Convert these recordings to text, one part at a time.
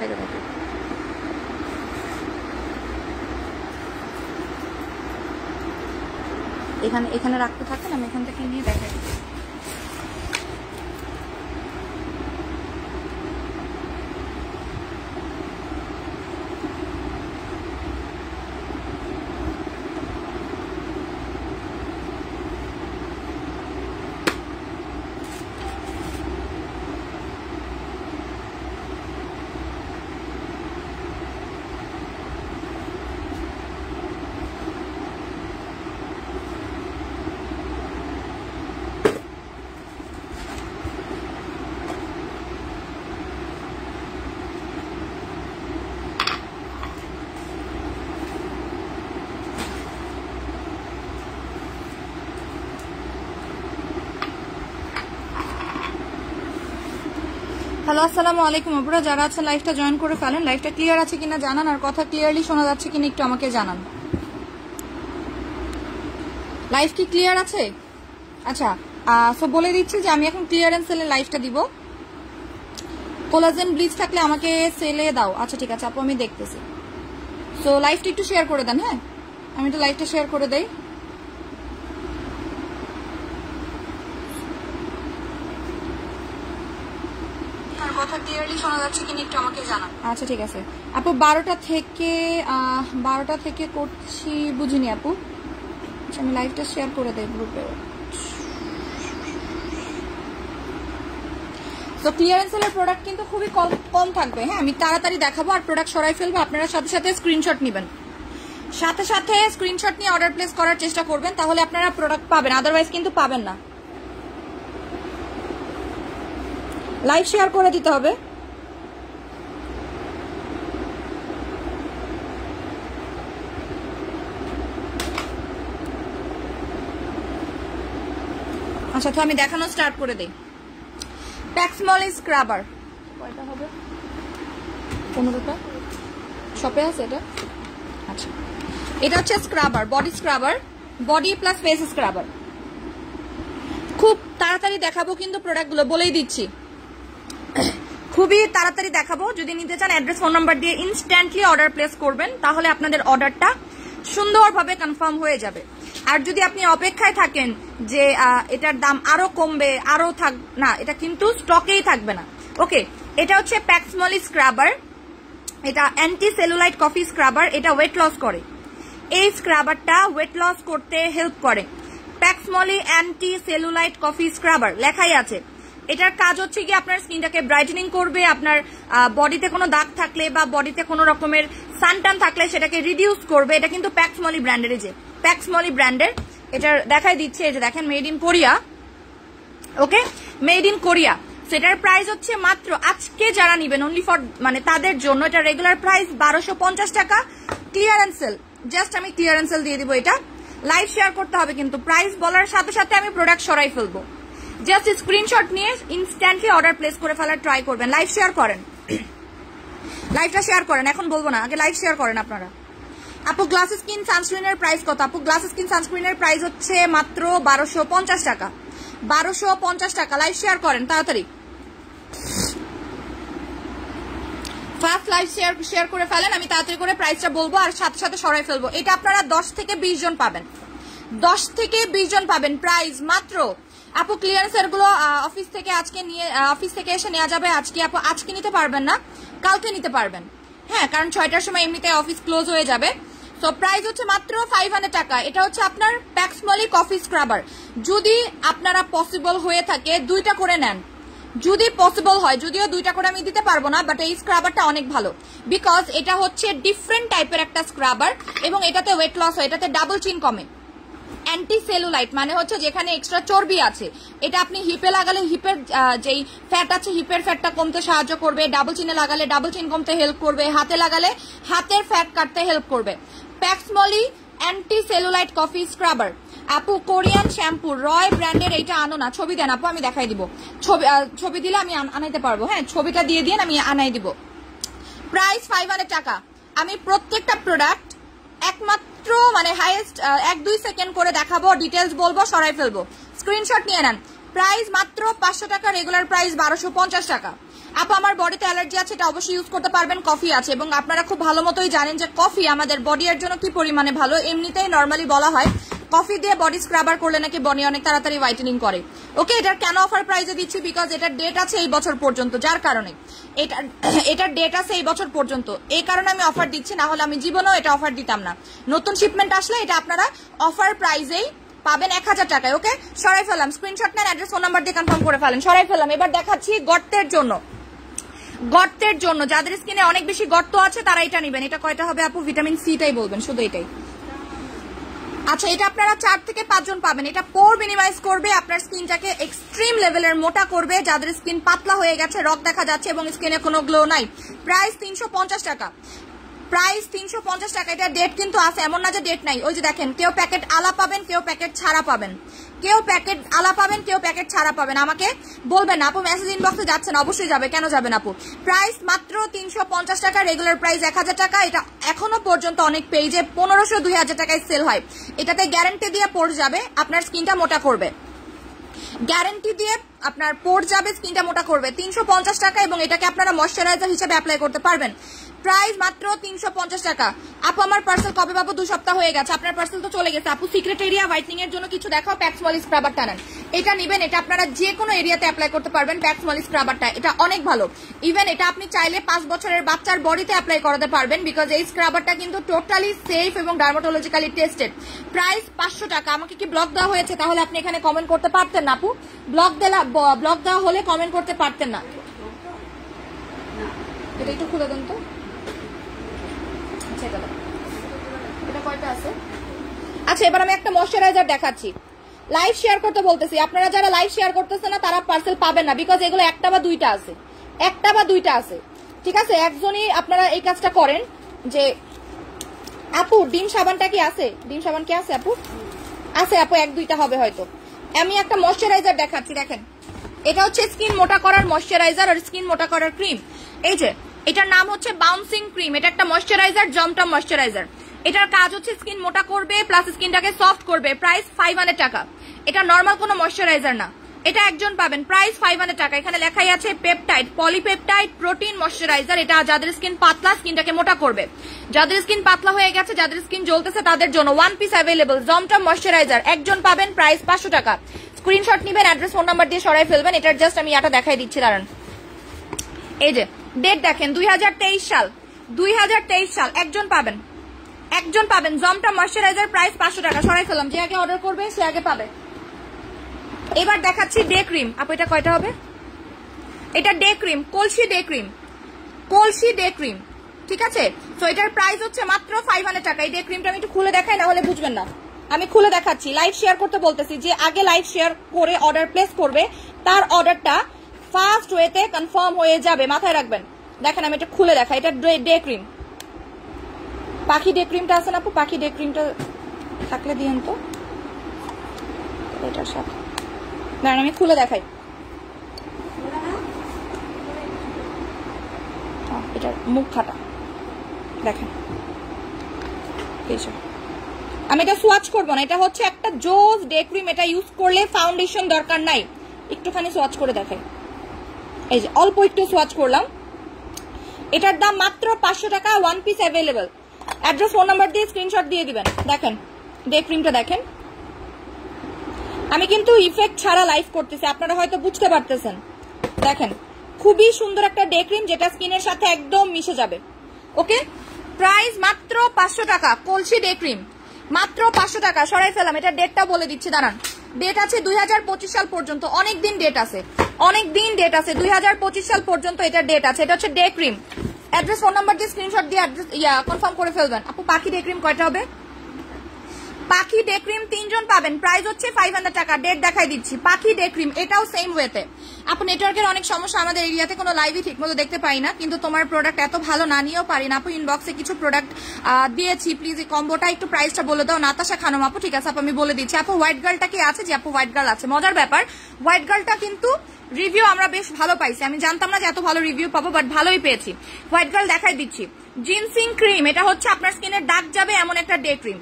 দেখাইতে থাকি। এখানে রাখতে থাকেন, আমি এখান থেকে নিয়ে দেখাই। হ্যালো, আসসালামু আলাইকুম আপুরা, যারা আছেন লাইভটা জয়েন করে ফেলেন। লাইভটা ক্লিয়ার আছে কিনা জানান, আর কথা ক্লিয়ারলি শোনা যাচ্ছে কিনা একটু আমাকে জানান। লাইভ কি ক্লিয়ার আছে? আচ্ছা, সো বলে দিচ্ছি যে আমি এখন ক্লিয়ারেন্স সেলে লাইভটা দিব। কোলাজেন ব্লিচ থাকলে আমাকে সেলে দাও। আচ্ছা ঠিক আছে আপু, আমি দেখতেছি। সো লাইভটা একটু শেয়ার করে দেন। হ্যাঁ, আমি তো লাইভটা শেয়ার করে দেই। কথা ক্লিয়ারলি শোনা যাচ্ছে কিনা একটু আমাকে জানান। আচ্ছা ঠিক আছে আপু, 12টা থেকে করছি, বুঝিনি আপু। আচ্ছা আমি লাইভটা শেয়ার করে দেই গ্রুপে। তো ক্লিয়ারেন্সের প্রোডাক্ট কিন্তু খুবই কম থাকবে। হ্যাঁ, আমি তাড়াতাড়ি দেখাবো আর প্রোডাক্ট সরাই ফেলবো। আপনারা সাথে সাথে স্ক্রিনশট নেবেন, সাথে সাথে স্ক্রিনশট নিয়ে অর্ডার প্লেস করার চেষ্টা করবেন, তাহলে আপনারা প্রোডাক্ট পাবেন, আদারওয়াইজ কিন্তু পাবেন না। লাইভ শেয়ার করে দিতে হবে। আচ্ছা তো আমি দেখানো স্টার্ট করে দেই। প্যাক্সমলি স্ক্রাবার কয়টা হবে? 15টা শপে আছে এটা। আচ্ছা, এটা হচ্ছে scrubber, body scrubber, body plus face scrubber. খুব তাড়াতাড়ি দেখাবো কিন্তু প্রোডাক্টগুলো, বলেই দিচ্ছি খুবই তাড়াতাড়ি দেখাবো। যদি নিতে চান অ্যাড্রেস ফোন নাম্বার দিয়ে ইনস্ট্যান্টলি অর্ডার প্লেস করবেন, তাহলে আপনাদের অর্ডারটা সুন্দরভাবে কনফার্ম হয়ে যাবে। আর যদি আপনি অপেক্ষায় থাকেন যে এটার দাম আরো কমবে, আরো না, এটা কিন্তু স্টকেই থাকবে না। ওকে, এটা হচ্ছে প্যাক্সমলি স্ক্রাবার, এটা অ্যান্টি সেলুলাইট কফি স্ক্রাবার। এটা ওয়েট লস করে, এই স্ক্রাবারটা ওয়েট লস করতে হেল্প করে। প্যাক্সমলি অ্যান্টি সেলুলাইট কফি স্ক্রাবার লেখাই আছে। এটার কাজ হচ্ছে কি আপনার স্কিনটাকে ব্রাইটেনিং করবে, আপনার বডিতে কোনো দাগ থাকলে বা বডিতে কোনো রকমের সানটান থাকলে সেটাকে রিডিউস করবে। এটা কিন্তু প্যাক্সমলি ব্র্যান্ডের, যে প্যাক্সমলি ব্র্যান্ডের, এটার দেখাই দিচ্ছে, এই যে দেখেন, made in Korea. Okay, made in Korea. সেটার প্রাইস হচ্ছে মাত্র, আজকে যারা নিবেন অনলি ফর মানে তাদের জন্য, এটা রেগুলার প্রাইস 1250 টাকা। ক্লিয়ারেন্স সেল, জাস্ট আমি ক্লিয়ারেন্স সেল দিয়ে দিব। এটা লাইভ শেয়ার করতে হবে কিন্তু, প্রাইস বলার সাথে সাথে আমি প্রোডাক্ট সরাই ফেলবো। জাস্ট স্ক্রিনশট নিয়ে ইনস্ট্যান্টলি অর্ডার প্লেস করে ফেলার ট্রাই করবেন। লাইভ শেয়ার করেন, লাইভটা শেয়ার করেন, এখন বলবো না, আগে লাইভ শেয়ার করেন আপনারা। আপু গ্লাস স্কিন সানস্ক্রিনের প্রাইস কত? আপু গ্লাস স্কিন সানস্ক্রিনের প্রাইস হচ্ছে মাত্র 1250 টাকা। 1250 টাকা। লাইভ শেয়ার করেন তাড়াতাড়ি, ফার্স্ট লাইভ শেয়ার করে ফেলেন, আমি তাড়াতাড়ি করে প্রাইসটা বলবো আর সাথে সাথে সরাই ফেলবো। এটা আপনারা 10 থেকে 20 জন পাবেন, 10 থেকে 20 জন পাবেন। প্রাইস মাত্র, আপু ক্লিয়ারেন্সের গুলো অফিস থেকে আজকে নিয়ে, অফিস থেকে এসে নেওয়া যাবে আজকে। আপু আজকে নিতে পারবেন না, কালকে নিতে পারবেন। হ্যাঁ, কারণ 6টার সময় এমনিতে অফিস ক্লোজ হয়ে যাবে। সো প্রাইস হচ্ছে মাত্র 500 টাকা। এটা হচ্ছে আপনার প্যাক্সমলি কফি স্ক্রাবার। যদি আপনারা পসিবল হয়ে থাকে 2টা করে নেন, যদি পসিবল হয়, যদিও 2টা করে আমি দিতে পারবো না, বাট এই স্ক্রাবারটা অনেক ভালো, বিকজ এটা হচ্ছে ডিফারেন্ট টাইপের একটা স্ক্রাবার এবং এটাতে ওয়েট লস হয়, এটাতে ডাবল চিন কমে। অ্যান্টি সেলুলাইট মানে হচ্ছে যেখানে এক্সট্রা চর্বি আছে, এটা আপনি হিপে লাগালে হিপের যেই ফ্যাট আছে হিপের ফ্যাটটা কমতে সাহায্য করবে, ডাবল চিনে লাগালে ডাবল চিন কমতে হেল্প করবে, হাতে লাগালে হাতের ফ্যাট কাটতে হেল্প করবে। প্যাক্সমলি অ্যান্টি সেলুলাইট কফি স্ক্রাবার। আপু কোরিয়ান শ্যাম্পু রয় ব্র্যান্ডের, এইটা আনো না, ছবি দেন আপু, আমি দেখাই দিব। ছবি দিলে আমি আনাইতে পারবো। হ্যাঁ, ছবিটা দিয়ে দিয়ে আমি আনাই দিব। প্রাইস 500 টাকা। আমি প্রত্যেকটা প্রোডাক্ট একমাত্র মানে হাইয়েস্ট 1-2 সেকেন্ড করে দেখাবো, ডিটেলস বলবো, সরাই ফেলবো। স্ক্রিনশট নিয়ে নেন। প্রাইস মাত্র 500 টাকা, রেগুলার প্রাইস 1250 টাকা। আপু আমার বডিতে অ্যালার্জি আছে, এটা অবশ্যই ইউজ করতে পারবেন। কফি আছে, এবং আপনারা খুব ভালো মতোই জানেন যে কফি আমাদের বডির জন্য কি পরিমাণে ভালো। এমনিতেই নর্মালি বলা হয় কফি দিয়ে বডি স্ক্রাবার করলে নাকি বডি অনেক তাড়াতাড়ি হোয়াইটেনিং করে। ওকে, এটার কেন অফার প্রাইসে দিচ্ছি, বিকজ এটার ডেট আছে এই বছর পর্যন্ত, যার কারণে এটার ডেট আছে এই বছর পর্যন্ত, এই কারণে আমি অফার দিচ্ছি, না হলে আমি জীবনেও এটা অফার দিতাম না। নতুন শিপমেন্ট আসলে এটা আপনারা অফার প্রাইসেই পাবেন 1000 টাকায়। ওকে, সরাই ফেলাম, স্ক্রিনশট নেন, অ্যাড্রেস ফোন নাম্বার দিয়ে কনফার্ম করে ফেলেন। সরাই ফেলাম। এবার দেখাচ্ছি গর্তের জন্য। গর্তের জন্য যাদের স্কিনে অনেক বেশি গর্ত আছে তারা এটা নেবেন। এটা কয়টা হবে আপু? ভিটামিন সিটাই বলবেন, শুধু এটাই। আচ্ছা, এটা আপনারা 4 থেকে 5 জন পাবেন। এটা পোর মিনিমাইজ করবে, আপনার স্কিনটাকে এক্সট্রিম লেভেলের মোটা করবে। যাদের স্কিন পাতলা হয়ে গেছে, রক দেখা যাচ্ছে এবং স্কিনে কোনো গ্লো নাই, প্রাইস 350 টাকা। প্রাইস 350 টাকা। এটা ডেট কিন্তু আছে, এমন না যে ডেট নাই। ওই যে দেখেন, কেউ প্যাকেট আলা পাবেন, কেউ প্যাকেট ছাড়া পাবেন, কেউ প্যাকেট আলা পাবেন, কেউ প্যাকেট ছাড়া পাবেন। আমাকে বলবেন না আপু মেসেজ ইনবক্সে যাচ্ছেন, অবশ্যই যাবে, কেন যাবে না আপু। প্রাইস মাত্র 350 টাকা, রেগুলার প্রাইস 1000 টাকা। এটা এখনো পর্যন্ত অনেক পেজে 1500-2000 টাকায় সেল হয়। এটাতে গ্যারান্টি দিয়ে পড়ে যাবে, আপনার স্কিনটা মোটা করবে, গ্যারান্টি দিয়ে আপনার পড়ে যাবে, স্কিনটা মোটা করবে। 350 টাকা, এবং এটাকে আপনারা ময়শ্চারাইজার হিসেবে অ্যাপ্লাই করতে পারবেন। প্রাইস মাত্র 350 টাকা। আপু আমার পার্সেল কবে পাবো? 2 সপ্তাহ হয়ে গেছে। আপনার পার্সেল তো চলে গেছে আপু। সিক্রেট এরিয়া হোয়াইটনিং এর জন্য কিছু দেখাও। প্যাক্স মলি স্ক্রাবার টানেন, এটা নেবেন। এটা আপনারা যে কোনো এরিয়াতে অ্যাপ্লাই করতে পারবেন। প্যাক্স মলি স্ক্রাবারটা এটা অনেক ভালো। ইভেন এটা আপনি চাইলে 5 বছরের বাচ্চার বডিতে অ্যাপ্লাই করাতে পারবেন, বিকজ এই স্ক্রাবারটা কিন্তু টোটালি সেফ এবং ডার্মাটোলজিক্যালি টেস্টেড। প্রাইস 500 টাকা। আমাকে কি ব্লক দেওয়া হয়েছে? তাহলে আপনি এখানে কমেন্ট করতে পারতেন না আপু। ব্লক দেওয়া হলে কমেন্ট করতে পারতেন না। এটা একটু খুলে দেন তো। এটা কয়টা আছে? আচ্ছা, এবার আমি একটা ময়শ্চারাইজার দেখাচ্ছি। লাইভ শেয়ার করতে বলতেছি, আপনারা যারা লাইভ শেয়ার করতেছেন না তারা পার্সেল পাবেন না, বিকজ এগুলো একটা বা দুইটা আছে, ঠিক আছে। একজনই আপনারা এই কাজটা করেন যে আপু ডিম সাবানটা কি আছে? ডিম সাবান কি আছে আপু? আছে আপু, 1-2টা হবে হয়তো। আমি একটা ময়শ্চারাইজার দেখাচ্ছি, দেখেন। এটা হচ্ছে স্কিন মোটা করার ময়শ্চারাইজার আর স্কিন মোটা করার ক্রিম। এই যে এটার নাম হচ্ছে বাউন্সিং ক্রিম। এটা একটা ময়শ্চারাইজার, জমটম ময়শ্চারাইজার। এটার কাজ হচ্ছে স্কিন মোটা করবে প্লাস স্কিনটাকে সফট করবে। প্রাইস 500 টাকা। এটা নর্মাল কোনো ময়শ্চারাইজার না, এটা একজন পাবেন। প্রাইস 500 টাকা। এখানে লেখাই আছে পেপটাইড, পলিপেপটাইড প্রোটিন ময়শ্চারাইজার। এটা যাদের স্কিন পাতলা, স্কিনটাকে মোটা করবে। যাদের স্কিন পাতলা হয়ে গেছে, যাদের স্কিন জ্বলতেছে তাদের জন্য 1 পিস অ্যাভেলেবল জমটম ময়শ্চারাইজার, একজন পাবেন। প্রাইস 500 টাকা। স্ক্রিনশট নিবেন, অ্যাড্রেস ফোন নাম্বার দিয়ে সরাই ফেলবেন। এটার জাস্ট আমি এটা দেখাই দিচ্ছি, দাঁড়ান। এই যে ডেট দেখেন, 2023 সাল, 2023 সাল, একজন পাবেন, একজন পাবেন। জমটম ময়শ্চারাইজার, প্রাইস 500 টাকা। সরাই ফেললাম, যে আগে অর্ডার করবে সে আগে পাবে। এবার দেখাচ্ছি ডে ক্রিম। আপু এটা কয়টা হবে? এটা ডে ক্রিম, কলসি ডে ক্রিম, কলসি ডে ক্রিম, ঠিক আছে। তো এটার প্রাইস হচ্ছে মাত্র 500 টাকা। এই ডে ক্রিমটা আমি একটু খুলে দেখাই, না হলে বুঝবেন না। আমি খুলে দেখাচ্ছি, লাইভ শেয়ার করতে বলতেছি। যে আগে লাইভ শেয়ার করে অর্ডার প্লেস করবে তার অর্ডারটা ফার্স্ট ওয়েতে কনফার্ম হয়ে যাবে, মাথায় রাখবেন। দেখেন আমি এটা খুলে দেখাই। এটা ডে ক্রিম, পাখি ডে ক্রিমটা আছে না আপু? পাখি ডে ক্রিমটা থাকলে দিয়েন তো এটার সাথে। দাঁড়ান আমি খুলে দেখাই। এটার মুখ ফাটা, দেখেন। আমি এটা সোয়াচ করবো না, এটা হচ্ছে একটা জোস ডে ক্রিম। এটা ইউজ করলে ফাউন্ডেশন দরকার নাই। একটুখানি সোয়াচ করে দেখাই। এই যে অল্প একটু সোয়াচ করলাম। এটার দাম মাত্র 500 টাকা, 1 piece available. Address phone number দিয়ে স্ক্রিনশট দিয়ে দিবেন। দেখেন ডে ক্রিমটা দেখেন। আমি কিন্তু ইফেক্ট ছাড়া লাইভ করতেছি, আপনারা হয়তো বুঝতে পারতেছেন। দেখেন খুবই সুন্দর একটা ডে ক্রিম, যেটা স্কিনের সাথে একদম মিশে যাবে। ওকে, প্রাইস মাত্র 500 টাকা। কলসি ডে ক্রিম মাত্র 500 টাকা। সরাই ফেলাম, এটা ডেটটা বলে দিচ্ছি, দাঁড়ান। ডেট আছে 2025 সাল পর্যন্ত, অনেক দিন ডেট আছে, অনেক দিন ডেট আছে। 2025 সাল পর্যন্ত এটা ডেট আছে। এটা হচ্ছে day cream. Address phone number দিয়ে স্ক্রিনশট দিয়ে অ্যাড্রেস কনফার্ম করে ফেলবেন। আপু পাখি ডে ক্রিম কয়টা হবে? পাখি ডে ক্রিম 3 জন পাবেন। প্রাইস হচ্ছে 500 টাকা। ডেট দেখাই দিচ্ছি। পাখি ডে ক্রিম এটাও সেম ওয়েতে। আপু নেটওয়ার্কের অনেক সমস্যা, আমাদের এরিয়াতে কোনো লাইভই ঠিক মতো দেখতে পাই না, কিন্তু তোমার প্রোডাক্ট এত ভালো না নিয়েও পারি না আপু। ইনবক্সে কিছু প্রোডাক্ট দিয়েছি, প্লিজ এই কম্বোটা একটু প্রাইসটা বলে দাও। নাতাশা খানম আপু, ঠিক আছে আপু আমি বলে দিচ্ছি। আপু হোয়াইট গার্লটা কি আছে? যে আপু হোয়াইট গার্ল আছে। মজার ব্যাপার, হোয়াইট গার্লটা কিন্তু রিভিউ আমরা বেশ ভালো পাইছি। আমি জানতাম না যে এত ভালো রিভিউ পাবো, বাট ভালোই পেয়েছি। হোয়াইট গার্ল দেখাই দিচ্ছি। জিনসিং ক্রিম, এটা হচ্ছে আপনার স্কিনের দাগ যাবে এমন একটা ডে ক্রিম।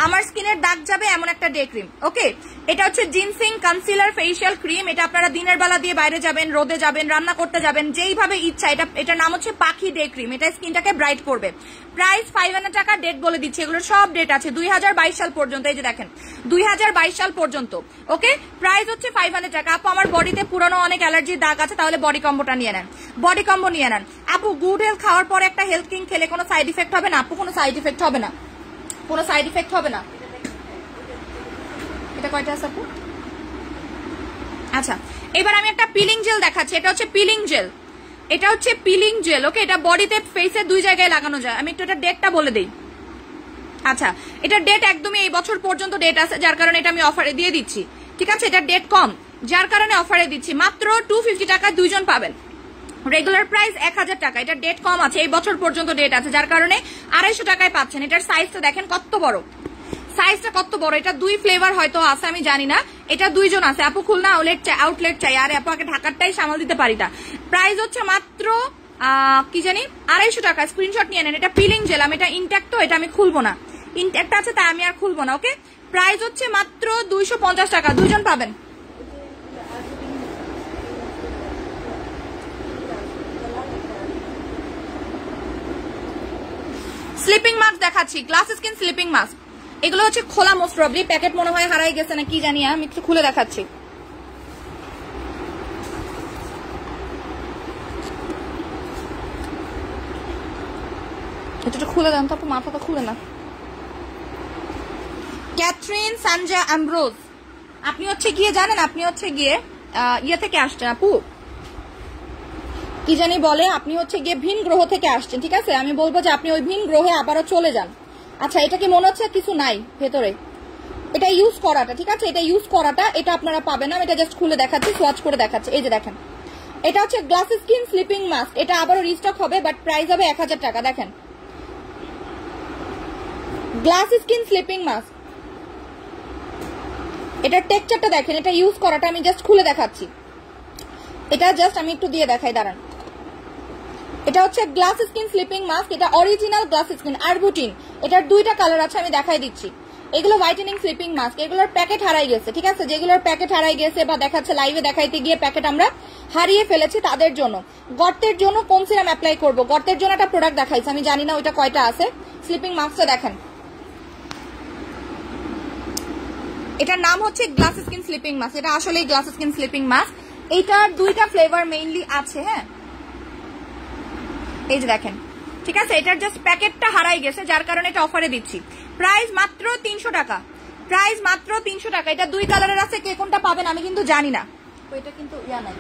আমার স্কিনের দাগ যাবে এমন একটা ডে ক্রিম। ওকে, এটা হচ্ছে জিনসিং কনসিলার ফেশিয়াল ক্রিম। এটা আপনারা দিনের বেলা দিয়ে বাইরে যাবেন, রোদে যাবেন, রান্না করতে যাবেন, যেইভাবে ইচ্ছা। এটার নাম হচ্ছে পাখি ডে ক্রিম। এটা স্কিনটাকে ব্রাইট করবে। প্রাইস 500 টাকা। ডেট বলে দিচ্ছি, এগুলো সব ডেট আছে 2022 সাল পর্যন্ত। এই যে দেখেন 2022 সাল পর্যন্ত। ওকে, প্রাইস হচ্ছে 500 টাকা। আপু আমার বডিতে পুরনো অনেক অ্যালার্জির দাগ আছে, তাহলে বডি কম্বোটা নিয়ে নেন, বডি কম্বো নিয়ে নেন। আপু গুড হেলথ খাওয়ার পরে একটা হেলথ কিং খেলে কোনো সাইড ইফেক্ট হবে না? আপু কোনো সাইড ইফেক্ট হবে না, কোনো সাইড ইফেক্ট হবে না। এটা কয়টা আছে আপু? আচ্ছা, এবার আমি একটা পিলিং জেল দেখাচ্ছি। এটা হচ্ছে পিলিং জেল, এটা হচ্ছে পিলিং জেল। ওকে, এটা বডিতে ফেসে 2 জায়গায় লাগানো যায়। আমি একটু এটা ডেটটা বলে দিই। আচ্ছা, এটা ডেট একদমই এই বছর পর্যন্ত ডেট আছে, যার কারণে এটা আমি অফারে দিয়ে দিচ্ছি। ঠিক আছে, এটা ডেট কম, যার কারণে অফারে দিচ্ছি। মাত্র 250 টাকা 2 জন পাবেন। রেগুলার প্রাইস 1000 টাকা। এটা ডেট কম আছে, এই বছর পর্যন্ত ডেট আছে, যার কারণে 250 টাকায় পাচ্ছেন। এটার সাইজটা দেখেন কত বড়, সাইজটা কত বড়। এটা 2 ফ্লেভার হয়তো আছে, আমি জানি না। এটা 2 জন আছে। আপু খুলনা আউটলেট চাই, আর আপু আগে ঢাকারটাই সামাল দিতে পারি না। প্রাইস হচ্ছে মাত্র কি জানি 250 টাকা। স্ক্রিনশট নিয়ে নেন। এটা পিলিং জেল, আমি এটা ইনট্যাক্ট, তো এটা আমি খুলবো না, ইনট্যাক্ট আছে তাই আমি আর খুলবো না। ওকে, প্রাইস হচ্ছে মাত্র 250 টাকা। 2 জন পাবেন। স্লিপিং মাস্ক দেখাচ্ছি, গ্লাস স্কিন স্লিপিং মাস্ক। এগুলো হচ্ছে খোলা, মোস্ট প্রবলি প্যাকেট মনে হয় হারাই গেছে না কি জানি, আমি একটু খুলে দেখাচ্ছি। এটা খুলে দেন তো আপু, মাথা তো খুলে না। ক্যাথরিন সানজা অ্যাম্ব্রোজ, আপনি হচ্ছে গিয়ে জানেন, আপনি হচ্ছে গিয়ে ইয়ে থেকে আসছেন আপু, কি জানি বলে, আপনি হচ্ছে গিয়ে ভিন গ্রহ থেকে আসছেন। ঠিক আছে, আমি বলবো যে আপনি ওই ভিন গ্রহে আবারও চলে যান। আচ্ছা, এটা কি মনে হচ্ছে কিছু নাই ভেতরে? এটা ইউজ করাটা, ঠিক আছে, এটা ইউজ করাটা, এটা আপনারা পাবেন না। আমি এটা জাস্ট খুলে দেখাচ্ছি, সোয়াচ করে দেখাচ্ছি। এই যে দেখেন, এটা হচ্ছে গ্লাস স্কিন স্লিপিং মাস্ক। এটা আবারও রিস্টক হবে, বাট প্রাইস হবে 1000 টাকা। দেখেন, গ্লাস স্কিন স্লিপিং মাস্ক, এটার টেক্সচারটা দেখেন, এটা ইউজ করাটা, আমি জাস্ট খুলে দেখাচ্ছি। এটা জাস্ট আমি একটু দিয়ে দেখাই, দাঁড়ান। এটা হচ্ছে গ্লাস স্কিন স্লিপিং মাস্ক। এটা অরিজিনাল গ্লাস স্কিন আরবুটিন। এটার 2টা কালার আছে, আমি দেখাই দিচ্ছি। এগুলো হোয়াইটেনিং স্লিপিং মাস্ক, এগুলোর প্যাকেট হারাই গেছে। ঠিক আছে, যেগুলোর প্যাকেট হারাই গেছে বা দেখাচ্ছে লাইভে দেখাইতে গিয়ে প্যাকেট আমরা হারিয়ে ফেলেছি, তাদের জন্য। গর্তের জন্য কোন সিরাম অ্যাপ্লাই করবো? গর্তের জন্য একটা প্রোডাক্ট দেখাইছে, আমি জানি না ওইটা কয়টা আছে। স্লিপিং মাস্কটা দেখেন, এটার নাম হচ্ছে গ্লাস স্কিন স্লিপিং মাস্ক। এটা আসলে গ্লাস স্কিন স্লিপিং মাস্ক। এইটার 2টা ফ্লেভার মেইনলি আছে। হ্যাঁ, এই যে দেখেন, ঠিক আছে, এটার জাস্ট প্যাকেটটা হারাই গেছে, যার কারণে এটা অফারে দিচ্ছি। প্রাইস মাত্র 300 টাকা। প্রাইস মাত্র 300 টাকা। এটা 2 কালারের আছে, কে কোনটা পাবেন আমি কিন্তু জানি না। এটা কিন্তু ইয়া নাই,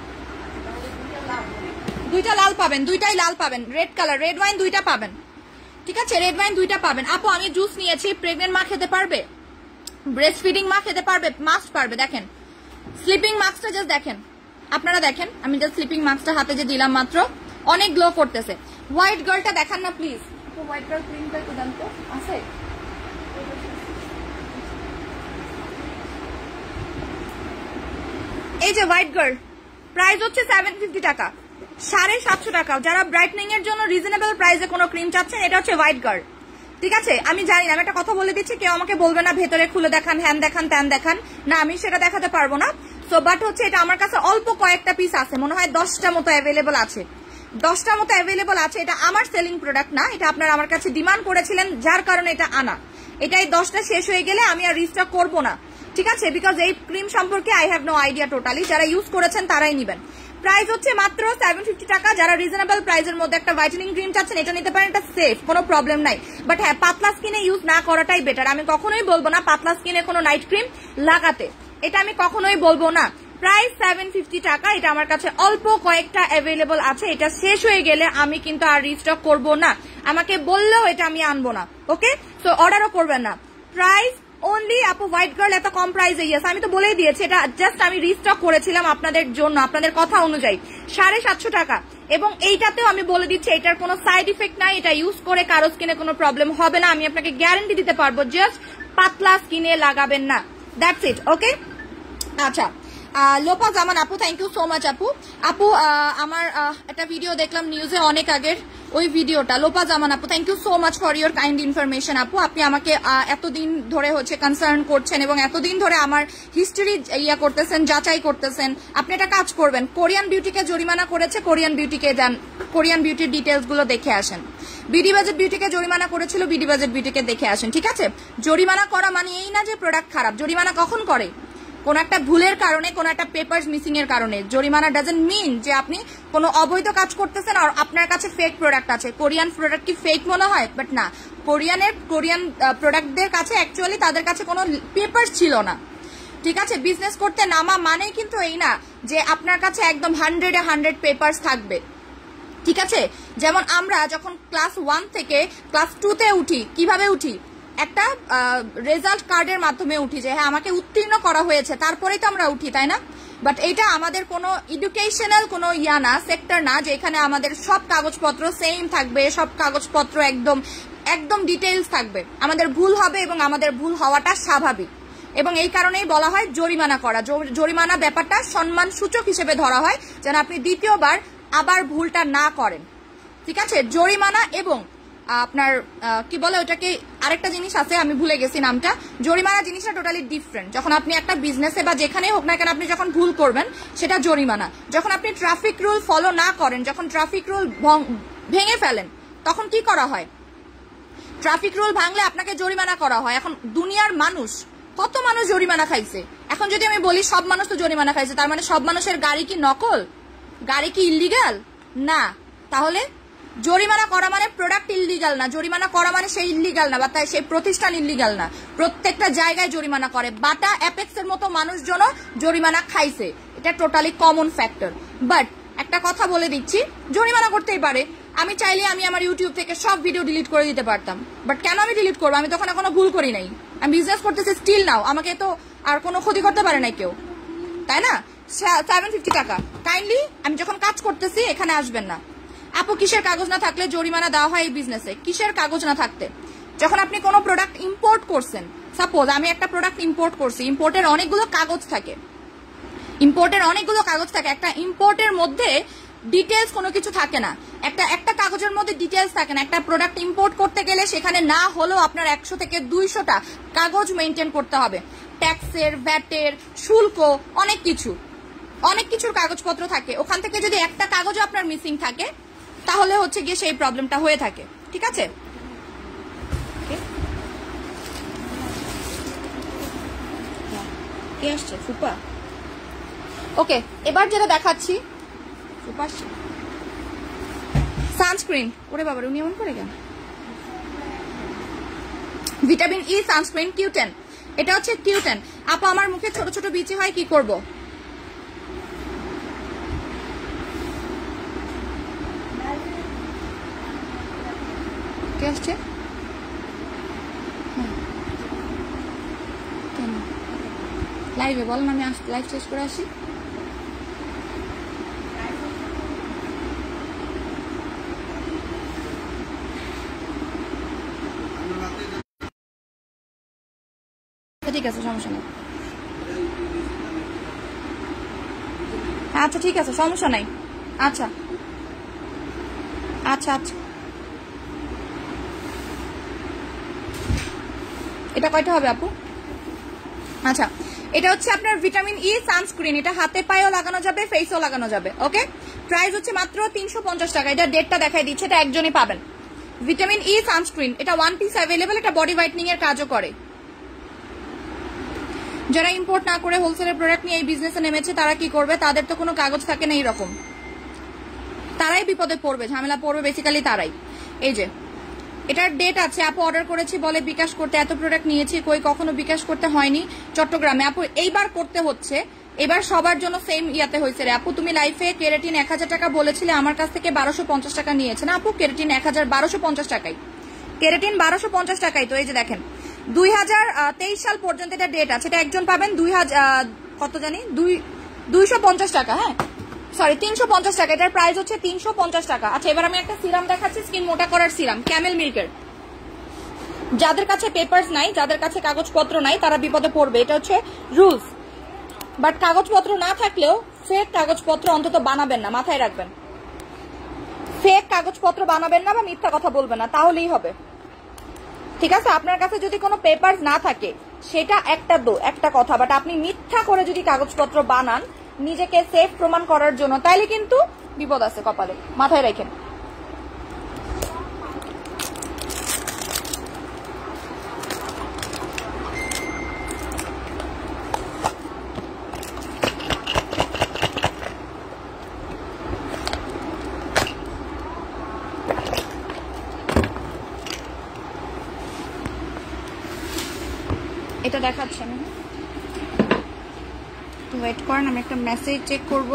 2টা লাল পাবেন, 2টাই লাল পাবেন। রেড কালার, রেড ওয়াইন 2টা পাবেন। ঠিক আছে, রেড ওয়াইন 2টা পাবেন। আপু আমি জুস নিয়েছি, প্রেগনেন্ট মা খেতে পারবে, ব্রেস্ট ফিডিং মা খেতে পারবে, মাস্ট পারবে। দেখেন স্লিপিং মাস্কটা জাস্ট দেখেন, আপনারা দেখেন, আমি জাস্ট স্লিপিং মাস্কটা হাতে যে দিলাম মাত্র, অনেক গ্লো করতেছে। হোয়াইট গার্লটা দেখান না প্লিজ। হোয়াইট গার্ল ক্রিমটা একটু দেন তো, আছে? এই যে হোয়াইট গার্ল, প্রাইস হচ্ছে 750 টাকা, 750 টাকা। যারা ব্রাইটনিং এর জন্য রিজনেবল প্রাইসে কোনো ক্রিম চাচ্ছেন, এটা হচ্ছে হোয়াইট গার্ল। ঠিক আছে, আমি জানি না, আমি একটা কথা বলে দিচ্ছি, কেউ আমাকে বলবে না ভেতরে খুলে দেখান, হ্যান দেখান, ত্যান দেখান, না আমি সেটা দেখাতে পারবো না। সো বাট হচ্ছে এটা আমার কাছে অল্প কয়েকটা পিস আছে, মনে হয় 10টা মতো অ্যাভেলেবল আছে, 10টা মতো অ্যাভেলেবল আছে। এটা আমার সেলিং প্রোডাক্ট না, এটা আপনারা আমার কাছে ডিমান্ড করেছিলেন, যার কারণে এটা আনা। এটাই 10টা শেষ হয়ে গেলে আমি আর রিস্টক করবো না। ঠিক আছে, বিকজ এই ক্রিম সম্পর্কে I have no idea totally. যারা ইউজ করেছেন তারাই নিবেন। প্রাইস হচ্ছে মাত্র 750 টাকা। যারা রিজনেবল প্রাইসের মধ্যে একটা হোয়াইটেনিং ক্রিম চাচ্ছেন, এটা নিতে পারেন, এটা সেফ, কোনো প্রবলেম নাই। বাট হ্যাঁ, পাতলা স্কিনে ইউজ না করাটাই বেটার। আমি কখনোই বলবো না পাতলা স্কিনে কোনো নাইট ক্রিম লাগাতে, এটা আমি কখনোই বলবো না। প্রাইস 750 টাকা। এটা আমার কাছে অল্প কয়েকটা অ্যাভেলেবল আছে, এটা শেষ হয়ে গেলে আমি কিন্তু আর রিস্টক করবো না। আমাকে বললেও এটা আমি আনবো না। ওকে, সো অর্ডারও করবেন না। প্রাইস অনলি, আপু হোয়াইট গার্ল এত কম প্রাইসে, ইয়েস আমি তো বলেই দিয়েছি, এটা জাস্ট আমি রিস্টক করেছিলাম আপনাদের জন্য, আপনাদের কথা অনুযায়ী 750 টাকা। এবং এইটাতেও আমি বলে দিচ্ছি, এটার কোনো সাইড ইফেক্ট নাই, এটা ইউজ করে কারো স্কিনে কোনো প্রবলেম হবে না, আমি আপনাকে গ্যারান্টি দিতে পারবো। জাস্ট পাতলা স্কিনে লাগাবেন না, দ্যাটস ইট। ওকে, আচ্ছা লোপা জামান আপু, থ্যাংক ইউ সো মাচ আপু। আপু আমার একটা ভিডিও দেখলাম নিউজে অনেক আগের, ওই ভিডিওটা। লোপা জামান আপু, thank you so much for your kind information আপু। আপনি আমাকে এতদিন ধরে হচ্ছে কনসার্ন করছেন এবং এতদিন ধরে আমার হিস্ট্রি ইয়া করতেছেন, যাচাই করতেছেন। আপনি একটা কাজ করবেন, কোরিয়ান বিউটিকে জরিমানা করেছে, কোরিয়ান বিউটিকে যান, কোরিয়ান বিউটির ডিটেলস গুলো দেখে আসেন। বিডি বাজেট বিউটিকে জরিমানা করেছিল, বিডি বাজেট বিউটিকে দেখে আসেন, ঠিক আছে? জরিমানা করা মানে এই না যে প্রোডাক্ট খারাপ। জরিমানা কখন করে? কোন একটা ভুলের কারণে, কোন একটা পেপারস মিসিং এর কারণে। জরিমানা ডাজন্ট মিন যে আপনি কোনো অবৈধ কাজ করতেছেন আর আপনার কাছে ফেক প্রোডাক্ট আছে। কোরিয়ান প্রোডাক্ট কি ফেক মনে হয়? বাট না, কোরিয়ান প্রোডাক্টদের কাছে অ্যাকচুয়ালি তাদের কাছে কোনো পেপারস ছিল না, ঠিক আছে? বিজনেস করতে নামা মানেই কিন্তু এই না যে আপনার কাছে একদম 100 পেপারস থাকবে, ঠিক আছে? যেমন আমরা যখন ক্লাস 1 থেকে ক্লাস 2-তে উঠি, কিভাবে উঠি? একটা রেজাল্ট কার্ডের মাধ্যমে উঠি যে হ্যাঁ আমাকে উত্তীর্ণ করা হয়েছে, তারপরেই তো আমরা উঠি, তাই না? বাট এটা আমাদের কোনো এডুকেশনাল কোনো ইয়া না, সেক্টর না যে এখানে আমাদের সব কাগজপত্র সেম থাকবে, সব কাগজপত্র একদম একদম ডিটেইলস থাকবে। আমাদের ভুল হবে এবং আমাদের ভুল হওয়াটা স্বাভাবিক, এবং এই কারণেই বলা হয় জরিমানা করা। জরিমানা ব্যাপারটা সম্মান সূচক হিসেবে ধরা হয়, যেন আপনি দ্বিতীয়বার আবার ভুলটা না করেন, ঠিক আছে? জরিমানা এবং আপনার কি বলে ওটাকে, আরেকটা জিনিস আছে আমি ভুলে গেছি নামটা। জরিমানা জিনিসটা টোটালি ডিফারেন্ট। যখন আপনি একটা বিজনেসে বা যেখানেই হোক না কেন আপনি যখন ভুল করবেন সেটা জরিমানা। যখন আপনি ট্রাফিক রুল ফলো না করেন, যখন ট্রাফিক রুল ভেঙে ফেলেন, তখন কি করা হয়? ট্রাফিক রুল ভাঙলে আপনাকে জরিমানা করা হয়। এখন দুনিয়ার মানুষ, কত মানুষ জরিমানা খাইছে? এখন যদি আমি বলি সব মানুষ তো জরিমানা খাইছে, তার মানে সব মানুষের গাড়ি কি নকল? গাড়ি কি ইল্লিগাল? না। তাহলে জরিমানা করা মানে প্রোডাক্ট ইল্লিগাল না, জরিমানা করা মানে সেই ইল্লিগাল না বা তাই সেই প্রতিষ্ঠান ইল্লিগাল না। প্রত্যেকটা জায়গায় জরিমানা করে। বাটা অ্যাপেক্স এর মতো মানুষজনও জরিমানা খাইছে, এটা টোটালি কমন ফ্যাক্টর। বাট একটা কথা বলে দিচ্ছি, জরিমানা করতেই পারে। আমি চাইলে আমি আমার ইউটিউব থেকে সব ভিডিও ডিলিট করে দিতে পারতাম, বাট কেন আমি ডিলিট করবো? আমি তখন এখনো ভুল করি নাই, আমি বিজনেস করতেছি স্টিল নাও, আমাকে তো আর কোনো ক্ষতি করতে পারে নাই কেউ, তাই না? 750 টাকা। কাইন্ডলি আমি যখন কাজ করতেছি এখানে আসবেন না। আপু কিসের কাগজ না থাকলে জরিমানা দেওয়া হয় এই বিজনেসে? কিসের কাগজ না থাকতে? যখন আপনি কোনো প্রোডাক্ট ইম্পোর্ট করছেন, সাপোজ আমি একটা প্রোডাক্ট ইম্পোর্ট করছি, ইম্পোর্টের অনেকগুলো কাগজ থাকে, একটা ইম্পোর্টের মধ্যে ডিটেলস কোনো কিছু থাকে না, একটা কাগজের মধ্যে ডিটেলস থাকে না। একটা প্রোডাক্ট ইম্পোর্ট করতে গেলে সেখানে না হলেও আপনার 100 থেকে 200টা কাগজ মেনটেন করতে হবে। ট্যাক্সের, ভ্যাটের, শুল্ক, অনেক কিছুর কাগজপত্র থাকে। ওখান থেকে যদি একটা কাগজও আপনার মিসিং থাকে তাহলে হচ্ছে গিয়ে সেই প্রবলেমটা হয়ে থাকে, ঠিক আছে? কে আসছে? ফুপা। ওকে, এবার যেটা দেখাচ্ছি, সানস্ক্রিন। ওরে বাবা, উনি এমন করে কেন? Vitamin E sunscreen Q10। এটা হচ্ছে Q10। আপা আমার মুখে ছোট ছোট বিচি হয়, কি করব? কে আসছে? লাইভে বল না, আমি লাইভ শেষ করে আসি। ঠিক আছে, সমস্যা নেই। আচ্ছা ঠিক আছে, সমস্যা নাই। আচ্ছা আচ্ছা আচ্ছা, এটা কয়টা হবে আপু? আচ্ছা, এটা হচ্ছে আপনার ভিটামিন ই সানস্ক্রিন। এটা হাতে পায়েও লাগানো যাবে, ফেসও লাগানো যাবে। ওকে, প্রাইস হচ্ছে মাত্র 350 টাকা। এটা ডেটটা দেখাই দিচ্ছে, এটা একজনই পাবেন। ভিটামিন ই সানস্ক্রিন, এটা 1 পিস অ্যাভেলেবল। এটা বডি হোয়াইটনিং এর কাজও করে। যারা ইম্পোর্ট না করে হোলসেলের প্রোডাক্ট নিয়ে এই বিজনেসে নেমেছে তারা কি করবে? তাদের তো কোনো কাগজ থাকে না, এইরকম তারাই বিপদে পড়বে, ঝামেলা পড়বে বেসিক্যালি তারাই। এই যে এটার ডেট আছে। আপু অর্ডার করেছি, বলে বিকাশ করতে, এত প্রোডাক্ট নিয়েছি, কই কখনো বিকাশ করতে হয়নি চট্টগ্রামে। আপু এইবার করতে হচ্ছে, এবার সবার জন্য সেম ইয়াতে হয়েছে রে আপু। তুমি লাইফে কেরাটিন 1000 টাকা বলেছিলে, আমার কাছ থেকে 1250 টাকা নিয়েছে না আপু? কেরাটিন 1250 টাকাই, কেরাটিন 1250 টাকাই। তো এই যে দেখেন 2023 সাল পর্যন্ত এটা ডেট আছে। এটা একজন পাবেন 250 টাকা, হ্যাঁ সরি 350 টাকা। এটার প্রাইস হচ্ছে 350 টাকা। আচ্ছা, এবার আমি একটা সিরাম দেখাচ্ছি, স্কিন মোটা করার সিরাম, ক্যামেল মিল্কের। যাদের কাছে পেপারস নাই, যাদের কাছে কাগজপত্র নাই, তারা বিপদে পড়বে। এটা হচ্ছে রুলস বাট কাগজপত্র না থাকলেও ফেক কাগজপত্র অন্তত বানাবেন না, মাথায় রাখবেন। ফেক কাগজপত্র বানাবেন না বা মিথ্যা কথা বলবেন না, তাহলেই হবে। ঠিক আছে, আপনার কাছে যদি কোনো পেপার না থাকে সেটা একটা কথা, বাট আপনি মিথ্যা করে যদি কাগজপত্র বানান নিজেকে সেফ প্রমাণ করার জন্য, তাইলে কিন্তু বিপদ আছে কপালে, মাথায় রাখেন। এটা দেখাচ্ছে না, ওয়েট করেন, আমি একটা মেসেজ চেক করব।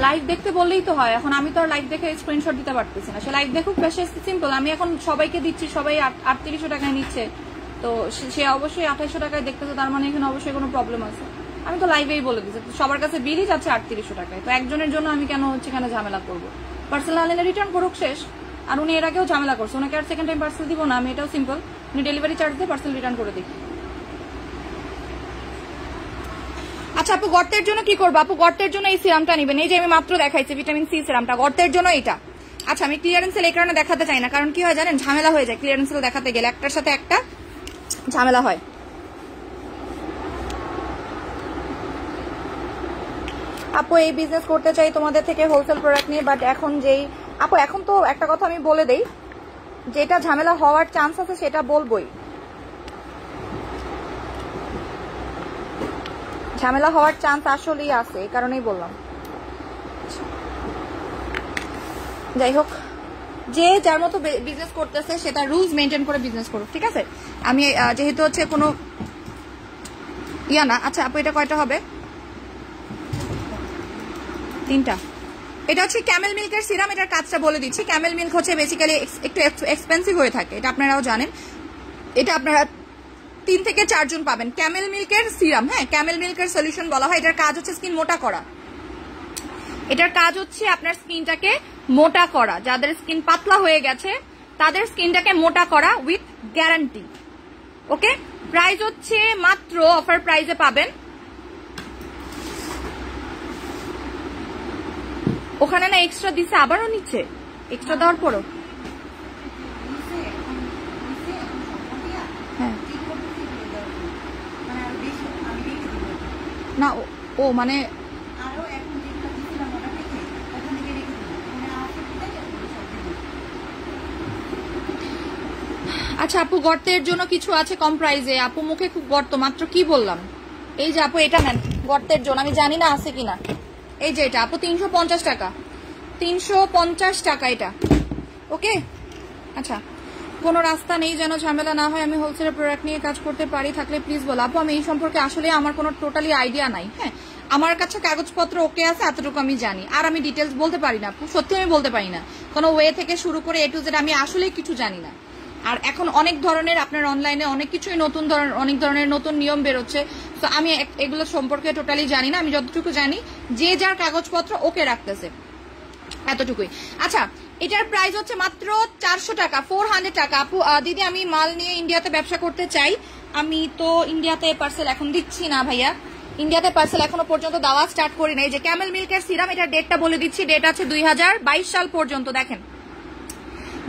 লাইভ দেখতে বললেই তো হয়, এখন আমি তো আর লাইভ দেখে স্ক্রিনশট দিতে পারতেছি না। সে লাইভ দেখুক, বেশ সিম্পল। আমি এখন সবাইকে দিচ্ছি, সবাই 3800 টাকায় নিচ্ছে, তো সে অবশ্যই 2800 টাকায় দেখতেছে, তার মানে এখানে অবশ্যই কোনো প্রবলেম আছে। আমি তো লাইভেই বলে দিচ্ছি, সবার কাছে বিলই যাচ্ছে 3800 টাকায়, তো একজনের জন্য আমি কেন হচ্ছে এখানে ঝামেলা করবো? পার্সেল আনলে রিটার্ন করুক, শেষ। আর উনি এর আগেও ঝামেলা করছে, ওনাকে আর সেকেন্ড টাইম পার্সেল দিব না আমি, এটাও সিম্পল। উনি ডেলিভারি চার্জ দিয়ে পার্সেল রিটার্ন করে দিই। আচ্ছা আপু, গর্তের জন্য কি করবো? আপু গর্তের জন্য এই সিরামটা নিবেন, এই যে আমি মাত্র দেখাইছি ভিটামিন সি সিরামটা, গর্তের জন্য এটা। আচ্ছা, আমি ক্লিয়ারেন্স সেল এই কারণে দেখাতে চাই না, কারণ কি হয় জানেন, ঝামেলা হয়ে যায় ক্লিয়ারেন্স সেল দেখাতে গেলে, একটার সাথে একটা ঝামেলা হয়। আপু এই বিজনেস করতে চাই তোমাদের থেকে হোলসেল প্রোডাক্ট নিয়ে, বাট এখন যেই আপু, এখন তো একটা কথা আমি বলে দেই, যেটা ঝামেলা হওয়ার চান্স আছে সেটা বলবোই। ঝামেলা হওয়ার চান্স আসলেই আছে, এই কারণেই বললাম। যাই হোক, যে যার মতো বিজনেস করতেছে সেটা রুলস মেনটেন করে বিজনেস করুক, ঠিক আছে? আমি যেহেতু হচ্ছে কোনো ইয়া না। আচ্ছা আপু, এটা কয়টা হবে? 3টা। এটা হচ্ছে ক্যামেল মিল্কের সিরাম, এটার কাজটা বলে দিচ্ছি। ক্যামেল মিল্ক হচ্ছে বেসিক্যালি একটু এক্সপেন্সিভ হয়ে থাকে, এটা আপনারাও জানেন। এটা আপনারা 3 থেকে 4 জন পাবেন। ক্যামেল মিল্কের সিরাম, হ্যাঁ, ক্যামেল মিল্কের সলিউশন বলা হয়। এটার কাজ হচ্ছে স্কিন মোটা করা। এটার কাজ হচ্ছে আপনার স্কিনটাকে মোটা করা। যাদের স্কিন পাতলা হয়ে গেছে তাদের স্কিনটাকে মোটা করা উইথ গ্যারান্টি। ওকে, প্রাইস হচ্ছে মাত্র অফার প্রাইসে পাবেন। ওখানে না এক্সট্রা দিচ্ছে, আবারও নিচ্ছে এক্সট্রা দেওয়ার পরও। হ্যাঁ না, ও মানে আচ্ছা আপু, গর্তের জন্য কিছু আছে কম প্রাইসে? আপু মুখে খুব গর্ত, মাত্র কি বললাম। এই যে আপু এটা নেন গর্তের জন্য, আমি জানি না আছে কিনা। এই যে এটা আপু 350 টাকা, 350 টাকা এটা। ওকে, আচ্ছা কোনো রাস্তা নেই যেন ঝামেলা না হয়, আমি হোলসেলের প্রোডাক্ট নিয়ে কাজ করতে পারি, থাকলে প্লিজ বলো। আপু আমি এই সম্পর্কে আসলে আমার কোনো টোটালি আইডিয়া নাই। হ্যাঁ, আমার কাছে কাগজপত্র ওকে আছে, এতটুকু আমি জানি, আর আমি ডিটেলস বলতে পারি না আপু, সত্যি আমি বলতে পারি না। কোনো ওয়ে থেকে শুরু করে এ টু জেড আমি আসলে কিছু জানি না। আর এখন অনেক ধরনের আপনার অনলাইনে অনেক কিছুই অনেক ধরনের নতুন নিয়ম বেরোচ্ছে, তো আমি এগুলো সম্পর্কে টোটালি জানি না। আমি যতটুকু জানি যে যার কাগজপত্র ওকে রাখতেছে, এতটুকুই। আচ্ছা, এটার প্রাইস হচ্ছে মাত্র 400 টাকা, 400 টাকা। আপু দিদি আমি মাল নিয়ে ইন্ডিয়াতে ব্যবসা করতে চাই, আমি তো ইন্ডিয়াতে পার্সেল এখন দিচ্ছি না ভাইয়া, ইন্ডিয়াতে পার্সেল এখনো পর্যন্ত দেওয়া স্টার্ট করি না। এই যে ক্যামেল মিল্কের সিরাম, এটার ডেটটা বলে দিচ্ছি, ডেট আছে 2022 সাল পর্যন্ত। দেখেন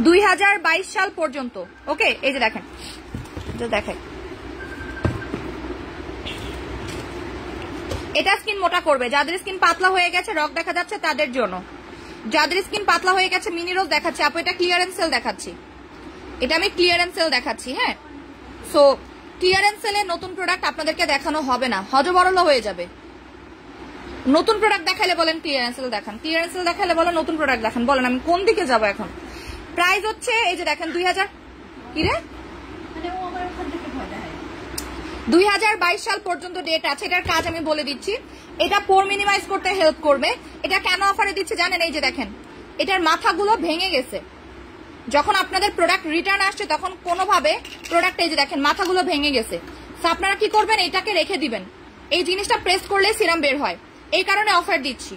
2022 সাল পর্যন্ত। ওকে, এই যে দেখেন, দেখাই, এটা স্কিন মোটা করবে। যাদের স্কিন পাতলা হয়ে গেছে, রক দেখা যাচ্ছে তাদের জন্য। যাদের স্কিন পাতলা হয়ে গেছে, মিনি রোজ দেখাচ্ছি আপু, এটা ক্লিয়ারেন্স সেল দেখাচ্ছি, এটা আমি ক্লিয়ারেন্স সেল দেখাচ্ছি। হ্যাঁ, সো ক্লিয়ারেন্স সেলে নতুন প্রোডাক্ট আপনাদেরকে দেখানো হবে না, হজবরল হয়ে যাবে। নতুন প্রোডাক্ট দেখালে বলেন ক্লিয়ারেন্স সেল দেখান, ক্লিয়ারেন্স সেল দেখালে বলেন নতুন প্রোডাক্ট দেখান, বলেন আমি কোন দিকে যাবো এখন? প্রাইস হচ্ছে এই যে দেখেন 2000 কি রে 2022 সাল পর্যন্ত ডেট আছে। এটার কাজ আমি বলে দিচ্ছি। এটা পোর মিনিমাইজ করতে হেল্প করবে। এটা কেন অফারে দিচ্ছে জানেন? এই যে দেখেন, এটার মাথাগুলো ভেঙে গেছে। যখন আপনাদের প্রোডাক্ট রিটার্ন আসছে তখন কোনোভাবে প্রোডাক্ট, এই যে দেখেন, মাথাগুলো ভেঙে গেছে। তো আপনারা কি করবেন? এটাকে রেখে দিবেন। এই জিনিসটা প্রেস করলে সিরাম বের হয়, এই কারণে অফার দিচ্ছি।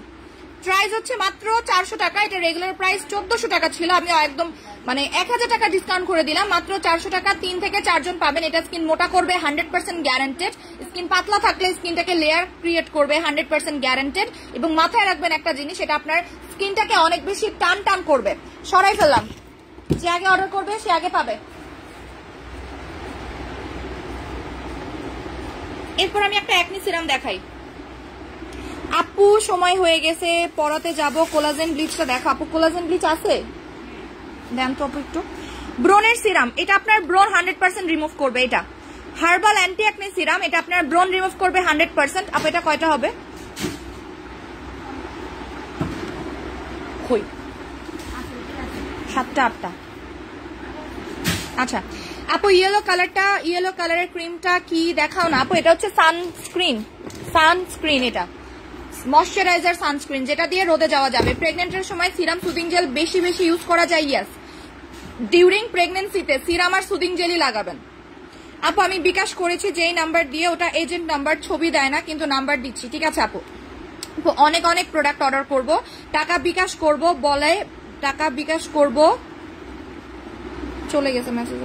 প্রাইস হচ্ছে মাত্র 400 টাকা। এটা রেগুলার প্রাইস 1400 টাকা ছিল, আমি একদম মানে 1000 টাকা ডিসকাউন্ট করে দিলাম। মাত্র 400 টাকা, 3 থেকে 4 জন পাবেন। এটা স্কিন মোটা করবে 100% গ্যারান্টেড। স্কিন পাতলা থাকলে স্কিনটাকে লেয়ার ক্রিয়েট করবে 100% গ্যারান্টেড। এবং মাথায় রাখবেন একটা জিনিস, এটা আপনার স্কিনটাকে অনেক বেশি টান টান করবে। সরাই ফেললাম, যে আগে অর্ডার করবে সে আগে পাবে। এরপর আমি একটা অ্যাকনি সিরাম দেখাই। আপু সময় হয়ে গেছে, পড়াতে যাব। কোলাজেন ব্লিচটা দেখো আপু, কোলাজেন ব্লিচ আছে? দেন তো আপু একটু। ব্রনের সিরাম, এটা আপনার ব্রন 100% রিমুভ করবে। এটা হার্বাল অ্যান্টি অ্যাকনি সিরাম, এটা আপনার ব্রন রিমুভ করবে 100%। আপু এটা কয়টা হবে? কই 7টা 8টা। আচ্ছা আপু, ইয়েলো কালারটা, ইয়েলো কালারের ক্রিমটা কি দেখাও না আপু? এটা হচ্ছে সানস্ক্রিন। এটা ময়শ্চারাইজার সানস্ক্রিন, যেটা দিয়ে রোদে যাওয়া যাবে। প্রেগনেন্টের সময় সিরাম সুদিং জেল বেশি বেশি ইউজ করা যায়। ইয়াস, ডিউরিং প্রেগনেন্সিতে সিরাম আর সুদিং জেলই লাগাবেন। আপু আমি বিকাশ করেছি যেই নাম্বার দিয়ে, ওটা এজেন্ট নাম্বার, ছবি দেয় না কিন্তু নাম্বার দিচ্ছি, ঠিক আছে আপু? অনেক অনেক প্রোডাক্ট অর্ডার করব, টাকা বিকাশ করব, বলে টাকা বিকাশ করব। চলে গেছে মেসেজ,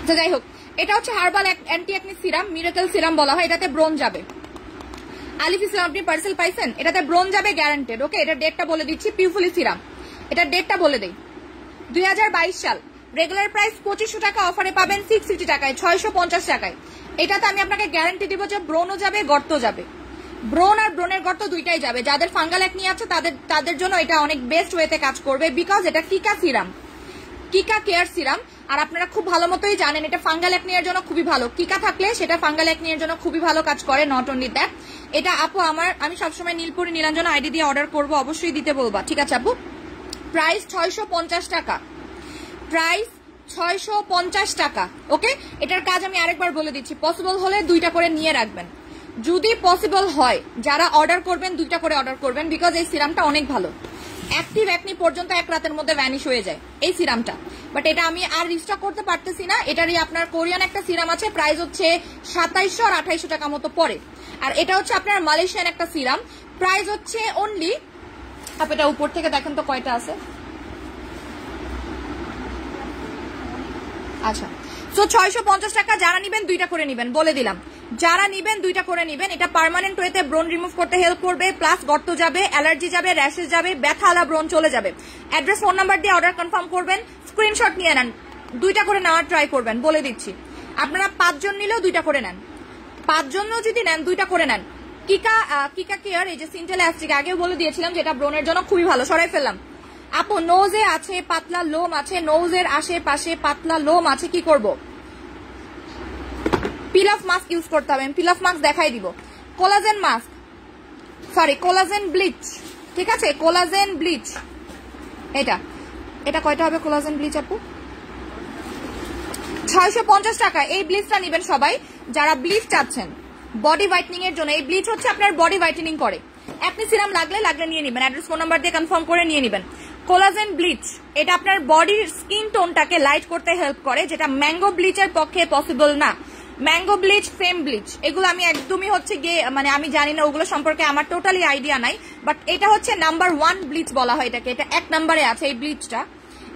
তো যাই হোক, এটা হচ্ছে herbal anti acne serum, miracle serum বলা হয়। এটাতে ব্রোন যাবে। আলিফ ইসলাম আপনি পার্সেল পাইছেন? এটাতে ব্রোন যাবে গ্যারান্টেড। ওকে, এটা ডেটটা বলে দিচ্ছি। পিউফুলি সিরাম, এটার ডেটটা বলে দেই। 2022 সাল। রেগুলার প্রাইস 2500 টাকা, অফারে পাবেন 650 টাকায়, 650 টাকায়। এটাতে আমি আপনাকে গ্যারান্টি দিব যে ব্রোনও যাবে, গর্ত যাবে। ব্রোন আর ব্রোনের গর্ত দুইটাই যাবে। যাদের ফাঙ্গাল অ্যাকনি আছে তাদের জন্য এটা অনেক বেস্ট ওয়েতে কাজ করবে, বিকজ এটা কিকা সিরাম, কিকা কেয়ার সিরাম। আর আপনারা খুব ভালো মতোই জানেন এটা ফাঙ্গাল অ্যাকনির জন্য খুবই ভালো। কিকা থাকলে সেটা ফাঙ্গাল অ্যাকনির জন্য খুবই ভালো কাজ করে। নট অনলি দ্যাট, এটা আপু আমি সবসময় নীলপুরি নীলাঞ্জনা আইডি দিয়ে অর্ডার করবো, অবশ্যই দিতে বলবা, ঠিক আছে আপু? প্রাইস 650 টাকা, প্রাইস 650 টাকা। ওকে, এটার কাজ আমি আরেকবার বলে দিচ্ছি। পসিবল হলে 2টা করে নিয়ে রাখবেন, যদি পসিবল হয়। যারা অর্ডার করবেন 2টা করে অর্ডার করবেন, বিকজ এই সিরামটা অনেক ভালো। অ্যাক্টিভ অ্যাকনি পর্যন্ত 1 রাতের মধ্যে ভ্যানিশ হয়ে যায় এই সিরামটা। বাট এটা আমি আর রিস্টক করতে পারতেছি না। এটারই আপনার কোরিয়ান একটা সিরাম আছে, প্রাইস হচ্ছে 2700 আর 2800 টাকা মতো পড়ে। আর এটা হচ্ছে আপনার মালয়েশিয়ান একটা সিরাম, প্রাইস হচ্ছে অনলি, আপনি এটা উপর থেকে দেখেন তো কয়টা আছে। আচ্ছা, সো 650 টাকা। যারা নিবেন 2টা করে নিবেন, বলে দিলাম। যারা নিবেন 2টা করে নিবেন। এটা পার্মানেন্ট ওয়েতে ব্রন রিমুভ করতে হেল্প করবে, প্লাস গর্ত যাবে, অ্যালার্জি যাবে, র্যাশেস যাবে, ব্যথালা ব্রন চলে যাবে। অ্যাড্রেস, ফোন নাম্বার দিয়ে অর্ডার কনফার্ম করবেন, স্ক্রিনশট নিয়ে নেন। 2টা করে নেওয়ার ট্রাই করবেন, বলে দিচ্ছি। আপনারা 5 জন নিলেও 2টা করে নেন, 5 জনও যদি নেন 2টা করে নেন। কিকা কেয়ার, এই যে সিন্টেল অ্যাস্টিক, আগেও বলে দিয়েছিলাম যেটা ব্রনের জন্য খুবই ভালো। সরাই ফেললাম আপু। নোজে আছে পাতলা লোম আছে, নোজের আশেপাশে পাতলা লোম আছে, কি করব? পিল অফ মাস্ক ইউজ করতে হবে। পিল অফ মাস্ক দেখাই দিব। Collagen mask, sorry collagen bleach, ঠিক আছে? কোলাজেন ব্লিচ, এটা কয়টা হবে কোলাজেন ব্লিচ আপু? 650 টাকা। এই ব্লিচটা নেবেন সবাই যারা ব্লিচ চাচ্ছেন বডি হোয়াইটনিং এর জন্য। এই ব্লিচ হচ্ছে আপনার বডি হোয়াইটনিং করে। অ্যাকনি সিরাম লাগলে নিয়ে নেবেন, অ্যাড্রেস, ফোন নাম্বার দিয়ে কনফার্ম করে নিয়ে নেবেন। কোলাজেন ব্লিচ, এটা আপনার বডির স্কিন টোনটাকে লাইট করতে হেল্প করে, যেটা ম্যাঙ্গো ব্লিচের পক্ষে পসিবল না। ম্যাঙ্গো ব্লিচ, ফেম ব্লিচ, এগুলো আমি একদমই হচ্ছে গিয়ে মানে আমি জানি না, ওগুলো সম্পর্কে আমার টোটালি আইডিয়া নাই। বাট এটা হচ্ছে নাম্বার 1 ব্লিচ বলা হয় এটাকে, এটা 1 নম্বরে আছে এই ব্লিচটা।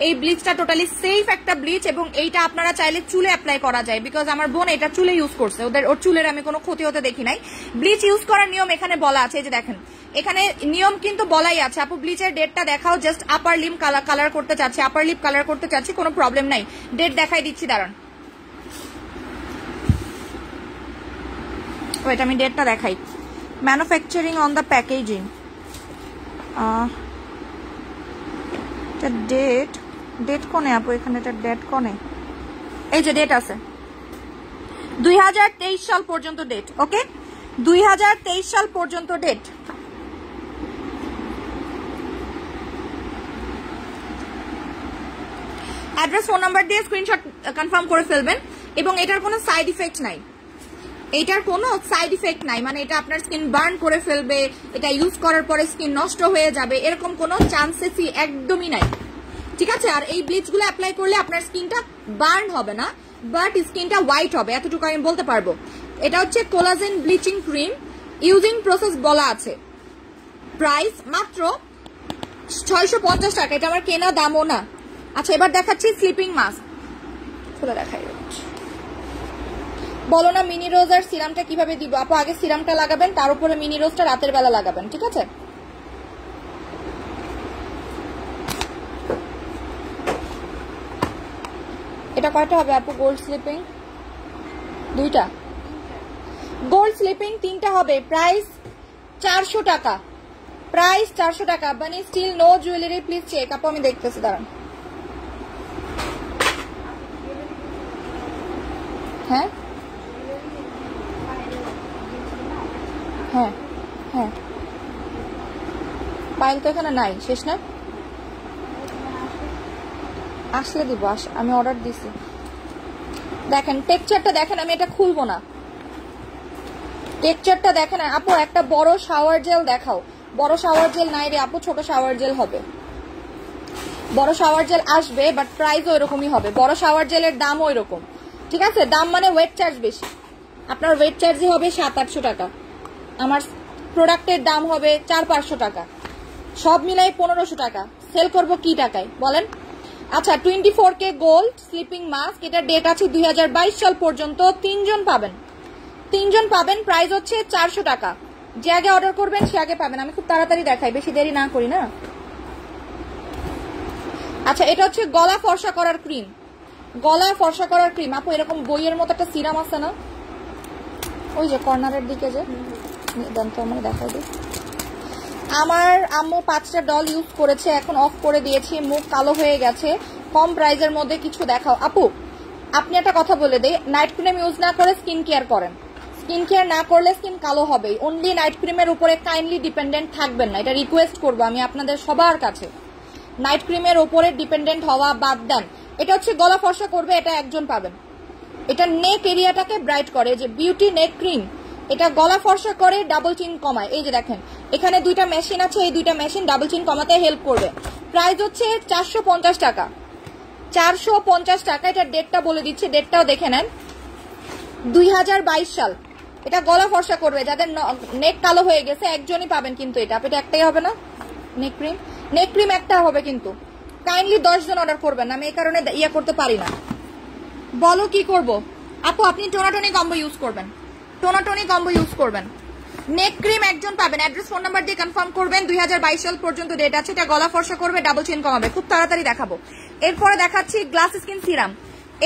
এই ব্লিচটা টোটালি সেফ একটা ব্লিচ, এবং এইটা আপনারা চাইলে চুলে অ্যাপ্লাই করা যায়, বিকজ আমার বোন এটা চুলে ইউজ করছে, ওর চুলের আমি কোনো ক্ষতি হতে দেখি নাই। ব্লিচ ইউজ করার নিয়ম এখানে বলা আছে, যে দেখেন এখানে নিয়ম কিন্তু বলাই আছে। আপু ব্লিচের ডেটটা দেখাও। জাস্ট আপার লিপ কালার করতে চাচ্ছি, আপার লিপ কালার করতে চাচ্ছি, কোনো প্রবলেম নাই। ডেট দেখাই দিচ্ছি, দাঁড়ান। ওইটা আমি ডেটটা দেখাই। Manufacturing on the packaging, date কোনে আপু? এখানে এটা ডেট কোনে? এই যে ডেট আছে 2023 সাল পর্যন্ত ডেট। ওকে, 2023 সাল পর্যন্ত ডেট। অ্যাড্রেস, ফোন নাম্বার দিয়ে স্ক্রিনশট কনফার্ম করে ফেলবেন। এবং এটার কোনো সাইড ইফেক্ট নাই, এটার কোনো সাইড ইফেক্ট নাই, মানে এটা আপনার স্কিন বার্ন করে ফেলবে, এটা ইউজ করার পরে স্কিন নষ্ট হয়ে যাবে এরকম কোনো চান্সেসই একদমই নাই, ঠিক আছে। আর এই ব্লিচগুলো অ্যাপ্লাই করলে আপনার স্কিনটা বার্ন হবে না, বাট স্কিনটা হোয়াইট হবে, এতটুকু আমি বলতে পারবো। এটা হচ্ছে collagen bleaching cream, using process বলা আছে। প্রাইস মাত্র 650 টাকা, এটা আমার কেনা দামও না। আচ্ছা এবার দেখাচ্ছি স্লিপিং মাস্ক, খুলে দেখাই। বলো না মিনি রোজ আর সিরামটা কিভাবে দিব আপু? আগে সিরামটা লাগাবেন, তার উপরে মিনি রোজটা রাতের বেলা লাগাবেন, ঠিক আছে। এটা কয়টা হবে আপু? গোল্ড স্লিপিং 2টা, গোল্ড স্লিপিং 3টা হবে। প্রাইস 400 টাকা, প্রাইস 400 টাকা। Bunny still no jewellery please check. আপু আমি দেখতেছি, দাঁড়ান। হ্যাঁ হ্যাঁ হ্যাঁ, পাইল তো এখানে নাই, শেষ না, আসলে দিব, আমি অর্ডার দিছি। দেখেন টেক্সচারটা দেখেন, আমি এটা খুলবো না, টেক্সচারটা দেখেন। আপু একটা বড় শাওয়ার জেল দেখাও। বড় শাওয়ার জেল নাই রে আপু, ছোট শাওয়ার জেল হবে। বড় শাওয়ার জেল আসবে, বাট প্রাইসও এরকমই হবে। বড় শাওয়ার জেলের দাম ওই রকম, ঠিক আছে। দাম মানে ওয়েট চার্জ বেশি, আপনার ওয়েট চার্জই হবে 700-800 টাকা, আমার প্রোডাক্টের দাম হবে 400-500 টাকা, সব মিলাই 1500 টাকা। সেল করব কি টাকায় বলেন? আচ্ছা 24K গোল্ড স্লিপিং মাস্ক, এটা ডেট আছে 2022 সাল পর্যন্ত। 3জন পাবেন, প্রাইস হচ্ছে 400 টাকা। যে আগে অর্ডার করবেন সে আগে পাবেন। আমি খুব তাড়াতাড়ি দেখাই, বেশি দেরি না করি না। আচ্ছা এটা হচ্ছে গলা ফর্সা করার ক্রিম, গলা ফর্সা করার ক্রিম। আপু এরকম বইয়ের মতো একটা সিরাম আছে না, ওই যে কর্নারের দিকে, যে দেন তো আমার দেখাই দিই। আমার আম্মু 5টা ডল ইউজ করেছে, এখন অফ করে দিয়েছি, মুখ কালো হয়ে গেছে। কম প্রাইজের মধ্যে কিছু দেখাও। আপু আপনি একটা কথা বলে দেই, নাইট ক্রিম ইউজ না করে স্কিন কেয়ার করেন। স্কিন কেয়ার না করলে স্কিন কালো হবে। অনলি নাইট ক্রিমের উপরে কাইন্ডলি ডিপেন্ডেন্ট থাকবেন না, এটা রিকোয়েস্ট করবো আমি আপনাদের সবার কাছে। নাইট ক্রিমের উপরে ডিপেন্ডেন্ট হওয়া বাদ দেন। এটা হচ্ছে গলা ফর্সা করবে, এটা একজন পাবেন। এটা নেক এরিয়াটাকে ব্রাইট করে, যে বিউটি নেক ক্রিম, এটা গলা ফর্সা করে, ডাবল চিন কমায়। এই যে দেখেন এখানে 2টা মেশিন আছে, এই 2টা মেশিন ডাবল চিন কমাতে হেল্প করবে। প্রাইস হচ্ছে 450 টাকা, 450 টাকা। এটা ডেটটা বলে দিচ্ছি, ডেটটাও দেখে নেন, 2022 সাল। এটা গলা ফর্সা করবে, যাদের নেক কালো হয়ে গেছে একজনই পাবেন কিন্তু এটা। এটা একটাই হবে না নেক ক্রিম, নেক ক্রিম একটা হবে কিন্তু। কাইন্ডলি 10 জন অর্ডার করবেন, আমি এই কারণে ইয়ে করতে পারি না। বলো কি করব আপু? আপনি টোনাটনি কম্বো ইউজ করবেন, টোনাটনি কম্বো ইউজ করবেন। নেক ক্রিম একজন পাবেন, অ্যাড্রেস ফোন নাম্বার দিয়ে কনফার্ম করবেন। 2022 সাল পর্যন্ত ডেট আছে। এটা গলা ফর্সা করবে, ডাবল চেন কমাবে। খুব তাড়াতাড়ি দেখাবো। এরপরে দেখাচ্ছি গ্লাস স্কিন সিরাম।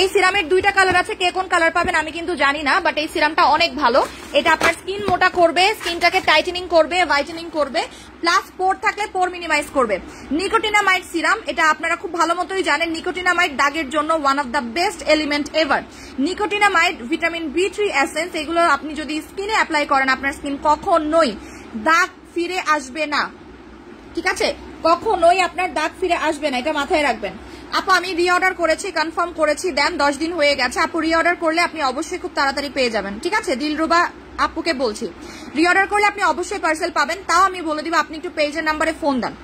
এই সিরামের 2টা কালার আছে, কে কোন কালার পাবেন আমি কিন্তু জানি না, বাট এই সিরামটা অনেক ভালো। এটা আপনার স্কিন মোটা করবে, স্কিনটাকে টাইটেনিং করবে, হোয়াইটেনিং করবে, প্লাস পোর থাকলে পোর মিনিমাইজ করবে। নিকোটিনামাইড সিরাম, এটা আপনারা খুব ভালো মতোই জানেন। নিকোটিনামাইড দাগের জন্য one of the best element ever. Nicotinamide, vitamin B3 essence, এগুলো আপনি যদি স্কিনে অ্যাপ্লাই করেন আপনার স্কিন কখনোই দাগ ফিরে আসবে না, ঠিক আছে। কখনোই আপনার দাগ ফিরে আসবে না, এটা মাথায় রাখবেন। আপু আমি রিঅর্ডার করেছি, কনফার্ম করেছি, দেন 10 দিন হয়ে গেছে। আপু রিঅর্ডার করলে আপনি অবশ্যই খুব তাড়াতাড়ি পেয়ে যাবেন, ঠিক আছে। দিলরুবা আপুকে বলছি, রিঅর্ডার করলে আপনি অবশ্যই পার্সেল পাবেন। তাও আমি বলে দিব আপনি একটু পেজের নাম্বারে ফোন দেন,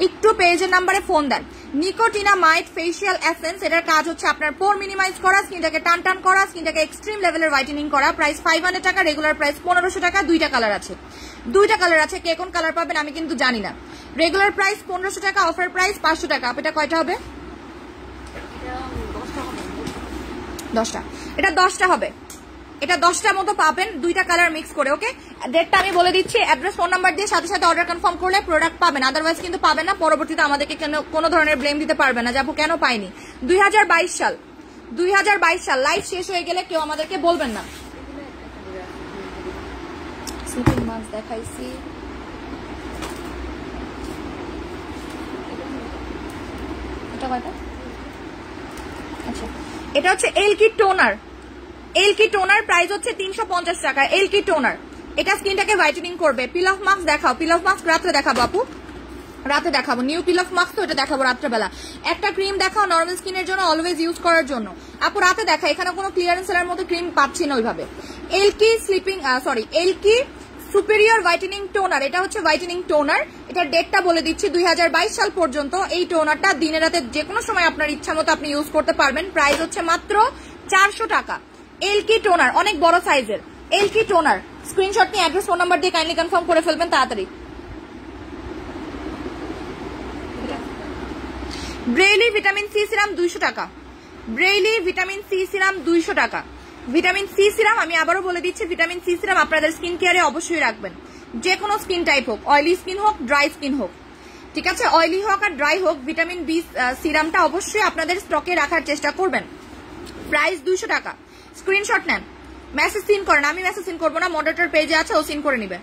একটু পেজের নাম্বারে ফোন দেন। নিকোটিনামাইড ফেশিয়াল এসেন্স, এটার কাজ হচ্ছে আপনার পোর মিনিমাইজ করা, স্কিনটাকে টান টান করা, স্কিনটাকে এক্সট্রিম লেভেলের হোয়াইটেনিং করা। প্রাইস 500 টাকা, রেগুলার প্রাইস 1500 টাকা। 2টা কালার আছে, 2টা কালার আছে, কে কোন কালার পাবেন আমি কিন্তু জানি না। রেগুলার প্রাইস 1500 টাকা, অফার প্রাইস 500 টাকা। এটা কয়টা হবে? 10টা। এটা 10টা হবে, এটা 10টার মতো পাবেন, 2টা কালার মিক্স করে। ওকে, ডেটটা আমি বলে দিচ্ছি। অ্যাড্রেস ফোন নাম্বার দিয়ে সাথে সাথে অর্ডার কনফার্ম করলে প্রোডাক্ট পাবেন, আদারওয়াইজ কিন্তু পাবেন না। পরবর্তীতে আমাদেরকে কোনো ধরনের ব্লেম দিতে পারবে না, যাবো কেন পাইনি। 2022 সাল, 2022 সাল লাইফ শেষ হয়ে গেলে কেউ আমাদেরকে বলবেন না। স্লিপিং মাস্ক দেখাইছি, এটা কয়টা? আচ্ছা এটা হচ্ছে এলকি টোনার, এলকি টোনার প্রাইস হচ্ছে 350 টাকা। এলকি টোনার, এটা স্কিনটাকে হোয়াইটেনিং করবে। পিল অফ মাস্ক দেখাও, পিল অফ মাস্ক রাত্রে দেখাবো আপু। রাতে দেখাবো। নিউ পিল অফ মাস্ক তো এটা দেখাবো রাত্রেবেলা। একটা ক্রিম দেখাও নর্মাল স্কিনের জন্য, অলওয়েজ ইউজ করার জন্য। আপু রাতে দেখা, এখানে কোনো ক্লিয়ারেন্স সেলের মধ্যে ক্রিম পাচ্ছি না ওইভাবে। এলকি স্লিপিং এলকি সুপিরিয়র হোয়াইটেনিং টোনার, এটা হচ্ছে হোয়াইটেনিং টোনার। এটার ডেটটা বলে দিচ্ছি 2022 সাল পর্যন্ত। এই টোনারটা দিনে রাতে যে কোনো সময় আপনার ইচ্ছা মতো আপনি ইউজ করতে পারবেন। প্রাইস হচ্ছে মাত্র 400 টাকা। এলকি টোনার, অনেক বড় সাইজের এলকি টোনার। স্ক্রিনশট নিয়ে অ্যাড্রেস ফোন নাম্বার দিয়ে কাইন্ডলি কনফার্ম করে ফেলবেন তাড়াতাড়ি। ব্রেইলি ভিটামিন সি সিরাম 200 টাকা। ব্রেইলি ভিটামিন সি সিরাম 200 টাকা। ভিটামিন সি সিরাম আমি আবারও বলে দিচ্ছি, ভিটামিন সি সিরাম আপনাদের স্কিন কেয়ারে অবশ্যই রাখবেন। যে কোনো স্কিন টাইপ হোক, অয়েলি স্কিন হোক, ড্রাই স্কিন হোক, ঠিক আছে, অয়েলি হোক আর ড্রাই হোক, ভিটামিন বি সিরামটা অবশ্যই আপনাদের স্টকে রাখার চেষ্টা করবেন। প্রাইস 200 টাকা। স্ক্রিনশট নেন, মেসেজ সিন করেন। আমি মেসেজ সিন করবো না, মডারেটর পেজে আছে, ও সিন করে নিবে।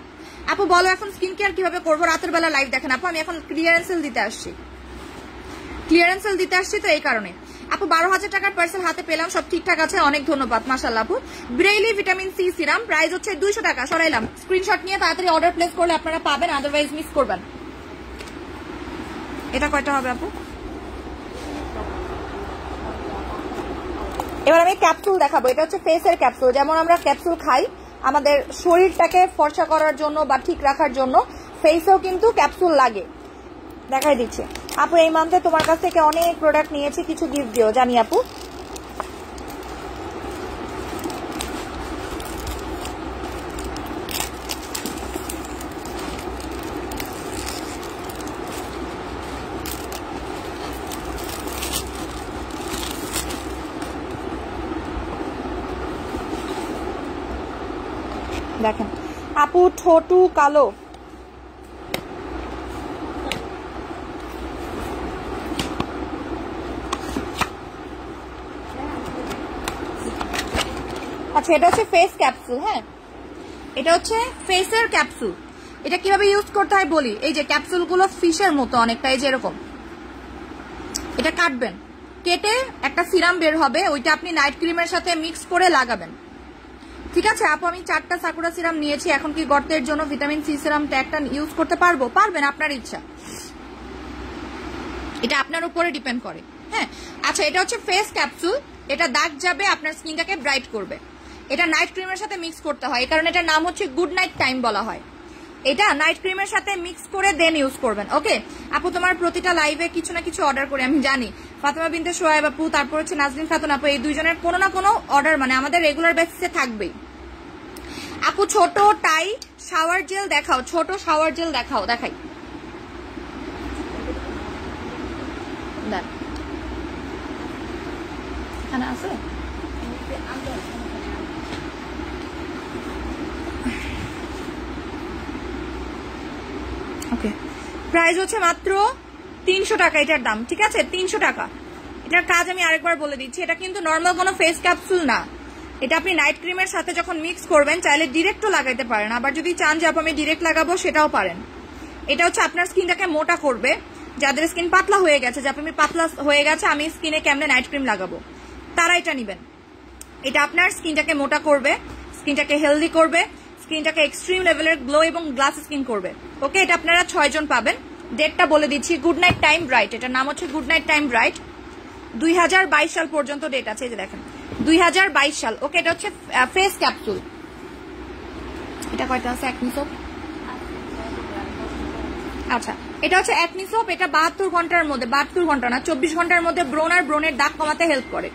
আপু বলো এখন স্কিন কেয়ার কিভাবে করবো? রাতের বেলা লাইভ দেখেন আপু, আমি এখন ক্লিয়ারেন্স সেল দিতে আসছি। ক্লিয়ারেন্স সেল দিতে আসছি তো এই কারণে। আপু 12,000 টাকার পার্সেল হাতে পেলাম, সব ঠিকঠাক আছে, অনেক ধন্যবাদ মাশাআল্লাহ আপু। Breylee vitamin C serum price হচ্ছে 200 টাকা। সরাইলাম, স্ক্রিনশট নিয়ে তাড়াতাড়ি অর্ডার প্লেস করলে আপনারা পাবেন, আদারওয়াইজ মিস করবেন। এটা কয়টা হবে আপু? এবার আমি ক্যাপসুল দেখাবো। এটা হচ্ছে ফেসের ক্যাপসুল। যেমন আমরা ক্যাপসুল খাই আমাদের শরীরটাকে ফর্সা করার জন্য বা ঠিক রাখার জন্য, ফেসেও কিন্তু ক্যাপসুল লাগে। দেখাই দিচ্ছি আপু, এই মান্থে তোমার কাছ থেকে অনেক প্রোডাক্ট নিয়েছি, কিছু গিফট দিও জানি আপু। দেখেন আপু, ঠোঁটু কালো, আচ্ছা এটা হচ্ছে ফেস ক্যাপসুল। হ্যাঁ, এটা হচ্ছে ফেসের ক্যাপসুল। এটা কিভাবে ইউজ করতে হয় বলি। এই যে ক্যাপসুল গুলো ফিশের মতো অনেকটা, এই যে এরকম। এটা কাটবেন, কেটে একটা সিরাম বের হবে, ওইটা আপনি নাইট ক্রিমের সাথে মিক্স করে লাগাবেন। ঠিক আছে আপু, আমি 4টা সাকুরা সিরাম নিয়েছি। এখন কি গর্তের জন্য ভিটামিন সি সিরামটা একটা ইউজ করতে পারবো? পারবেন, আপনার ইচ্ছা, এটা আপনার উপরে ডিপেন্ড করে। হ্যাঁ আচ্ছা, এটা হচ্ছে ফেস ক্যাপসুল। এটা দাগ যাবে, আপনার স্কিনটাকে ব্রাইট করবে। এটা নাইট ক্রিমের সাথে মিক্স করতে হয়, এই কারণে এটার নাম হচ্ছে গুড নাইট টাইম বলা হয়। এটা নাইট ক্রিমের সাথে মিক্স করে দেন ইউজ করবেন। ওকে আপু, তোমার প্রতিটা লাইভে কিছু না কিছু অর্ডার করে আমি জানি। ফাতেমা বিনতে সোহাইব আপু, তারপর হচ্ছে নাজরিন খাতুন আপু, এই দুইজনের কোনো না কোনো অর্ডার মানে আমাদের রেগুলার বেসিসে থাকবেই। আপু ছোট টাই শাওয়ার জেল দেখাও, ছোট শাওয়ার জেল দেখাও। দেখাই, এখানে আছে। ওকে, প্রাইস হচ্ছে মাত্র 300 টাকা এটার দাম। ঠিক আছে, 300 টাকা। এটার কাজ আমি আরেকবার বলে দিচ্ছি, এটা কিন্তু নর্মাল কোনো ফেস ক্যাপসুল না। এটা আপনি নাইট ক্রিমের সাথে যখন মিক্স করবেন, চাইলে ডিরেক্টও লাগাইতে পারেন, আবার যদি চান যে আমি ডিরেক্ট লাগাবো সেটাও পারেন। এটা হচ্ছে আপনার স্কিনটাকে মোটা করবে। যাদের স্কিন পাতলা হয়ে গেছে, যে আমি পাতলা হয়ে গেছে, আমি স্কিনে কেমনে নাইট ক্রিম লাগাবো, তারা এটা নিবেন। এটা আপনার স্কিনটাকে মোটা করবে, স্কিনটাকে হেলদি করবে, স্কিনটাকে এক্সট্রিম লেভেলের গ্লো এবং গ্লাস স্কিন করবে। ওকে, এটা আপনারা 6 জন পাবেন। ডেটটা বলে দিচ্ছি, গুড নাইট টাইম ব্রাইট। এটার নাম হচ্ছে গুড নাইট টাইম ব্রাইট। 2022 সাল পর্যন্ত ডেট আছে, এই যে দেখেন 2022 সাল। ওকে, এটা হচ্ছে ফেস ক্যাপসুল। এটা কয়টা আছে? Acne soap. আচ্ছা, এটা হচ্ছে একনি সোপ। এটা 72 ঘন্টার মধ্যে, 72 ঘন্টা না 24 ঘন্টার মধ্যে ব্রোন আর ব্রোনের দাগ কমাতে হেল্প করে।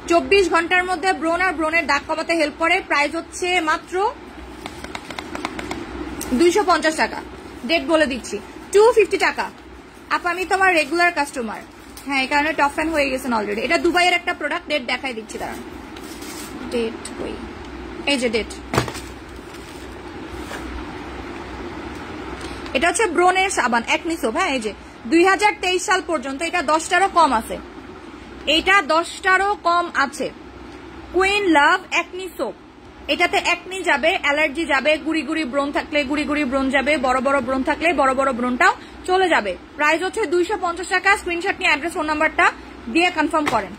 24 ঘন্টার মধ্যে ব্রোন আর ব্রোনের দাগ কমাতে হেল্প করে। প্রাইস হচ্ছে মাত্র 250 টাকা। ডেট বলে দিচ্ছি 250 টাকা। আপা আমি তোমার রেগুলার কাস্টমার। হ্যাঁ, এই কারণে টপ ফ্যান হয়ে গেছেন অলরেডি। এটা দুবাইয়ের একটা প্রোডাক্ট। ডেট দেখাই দিচ্ছি, দাঁড়ান। ডেট কই? এই যে ডেট। এটা হচ্ছে ব্রোনের সাবান একনি সোপ। হ্যাঁ, এই যে 2023 সাল পর্যন্ত। এটা 10টারও কম আছে, এটা 10টারও কম আছে। কুইন লাভ একনি সোপ। এটাতে একনি যাবে, অ্যালার্জি যাবে, গুড়ি গুড়ি ব্রণ থাকলে গুড়ি গুড়ি ব্রণ যাবে, বড় বড় ব্রণ থাকলে বড় বড় ব্রণটাও চলে যাবে। প্রাইস হচ্ছে 250 টাকা। স্ক্রিনশট নিয়ে অ্যাড্রেস ফোন নাম্বারটা দিয়ে কনফার্ম করেন।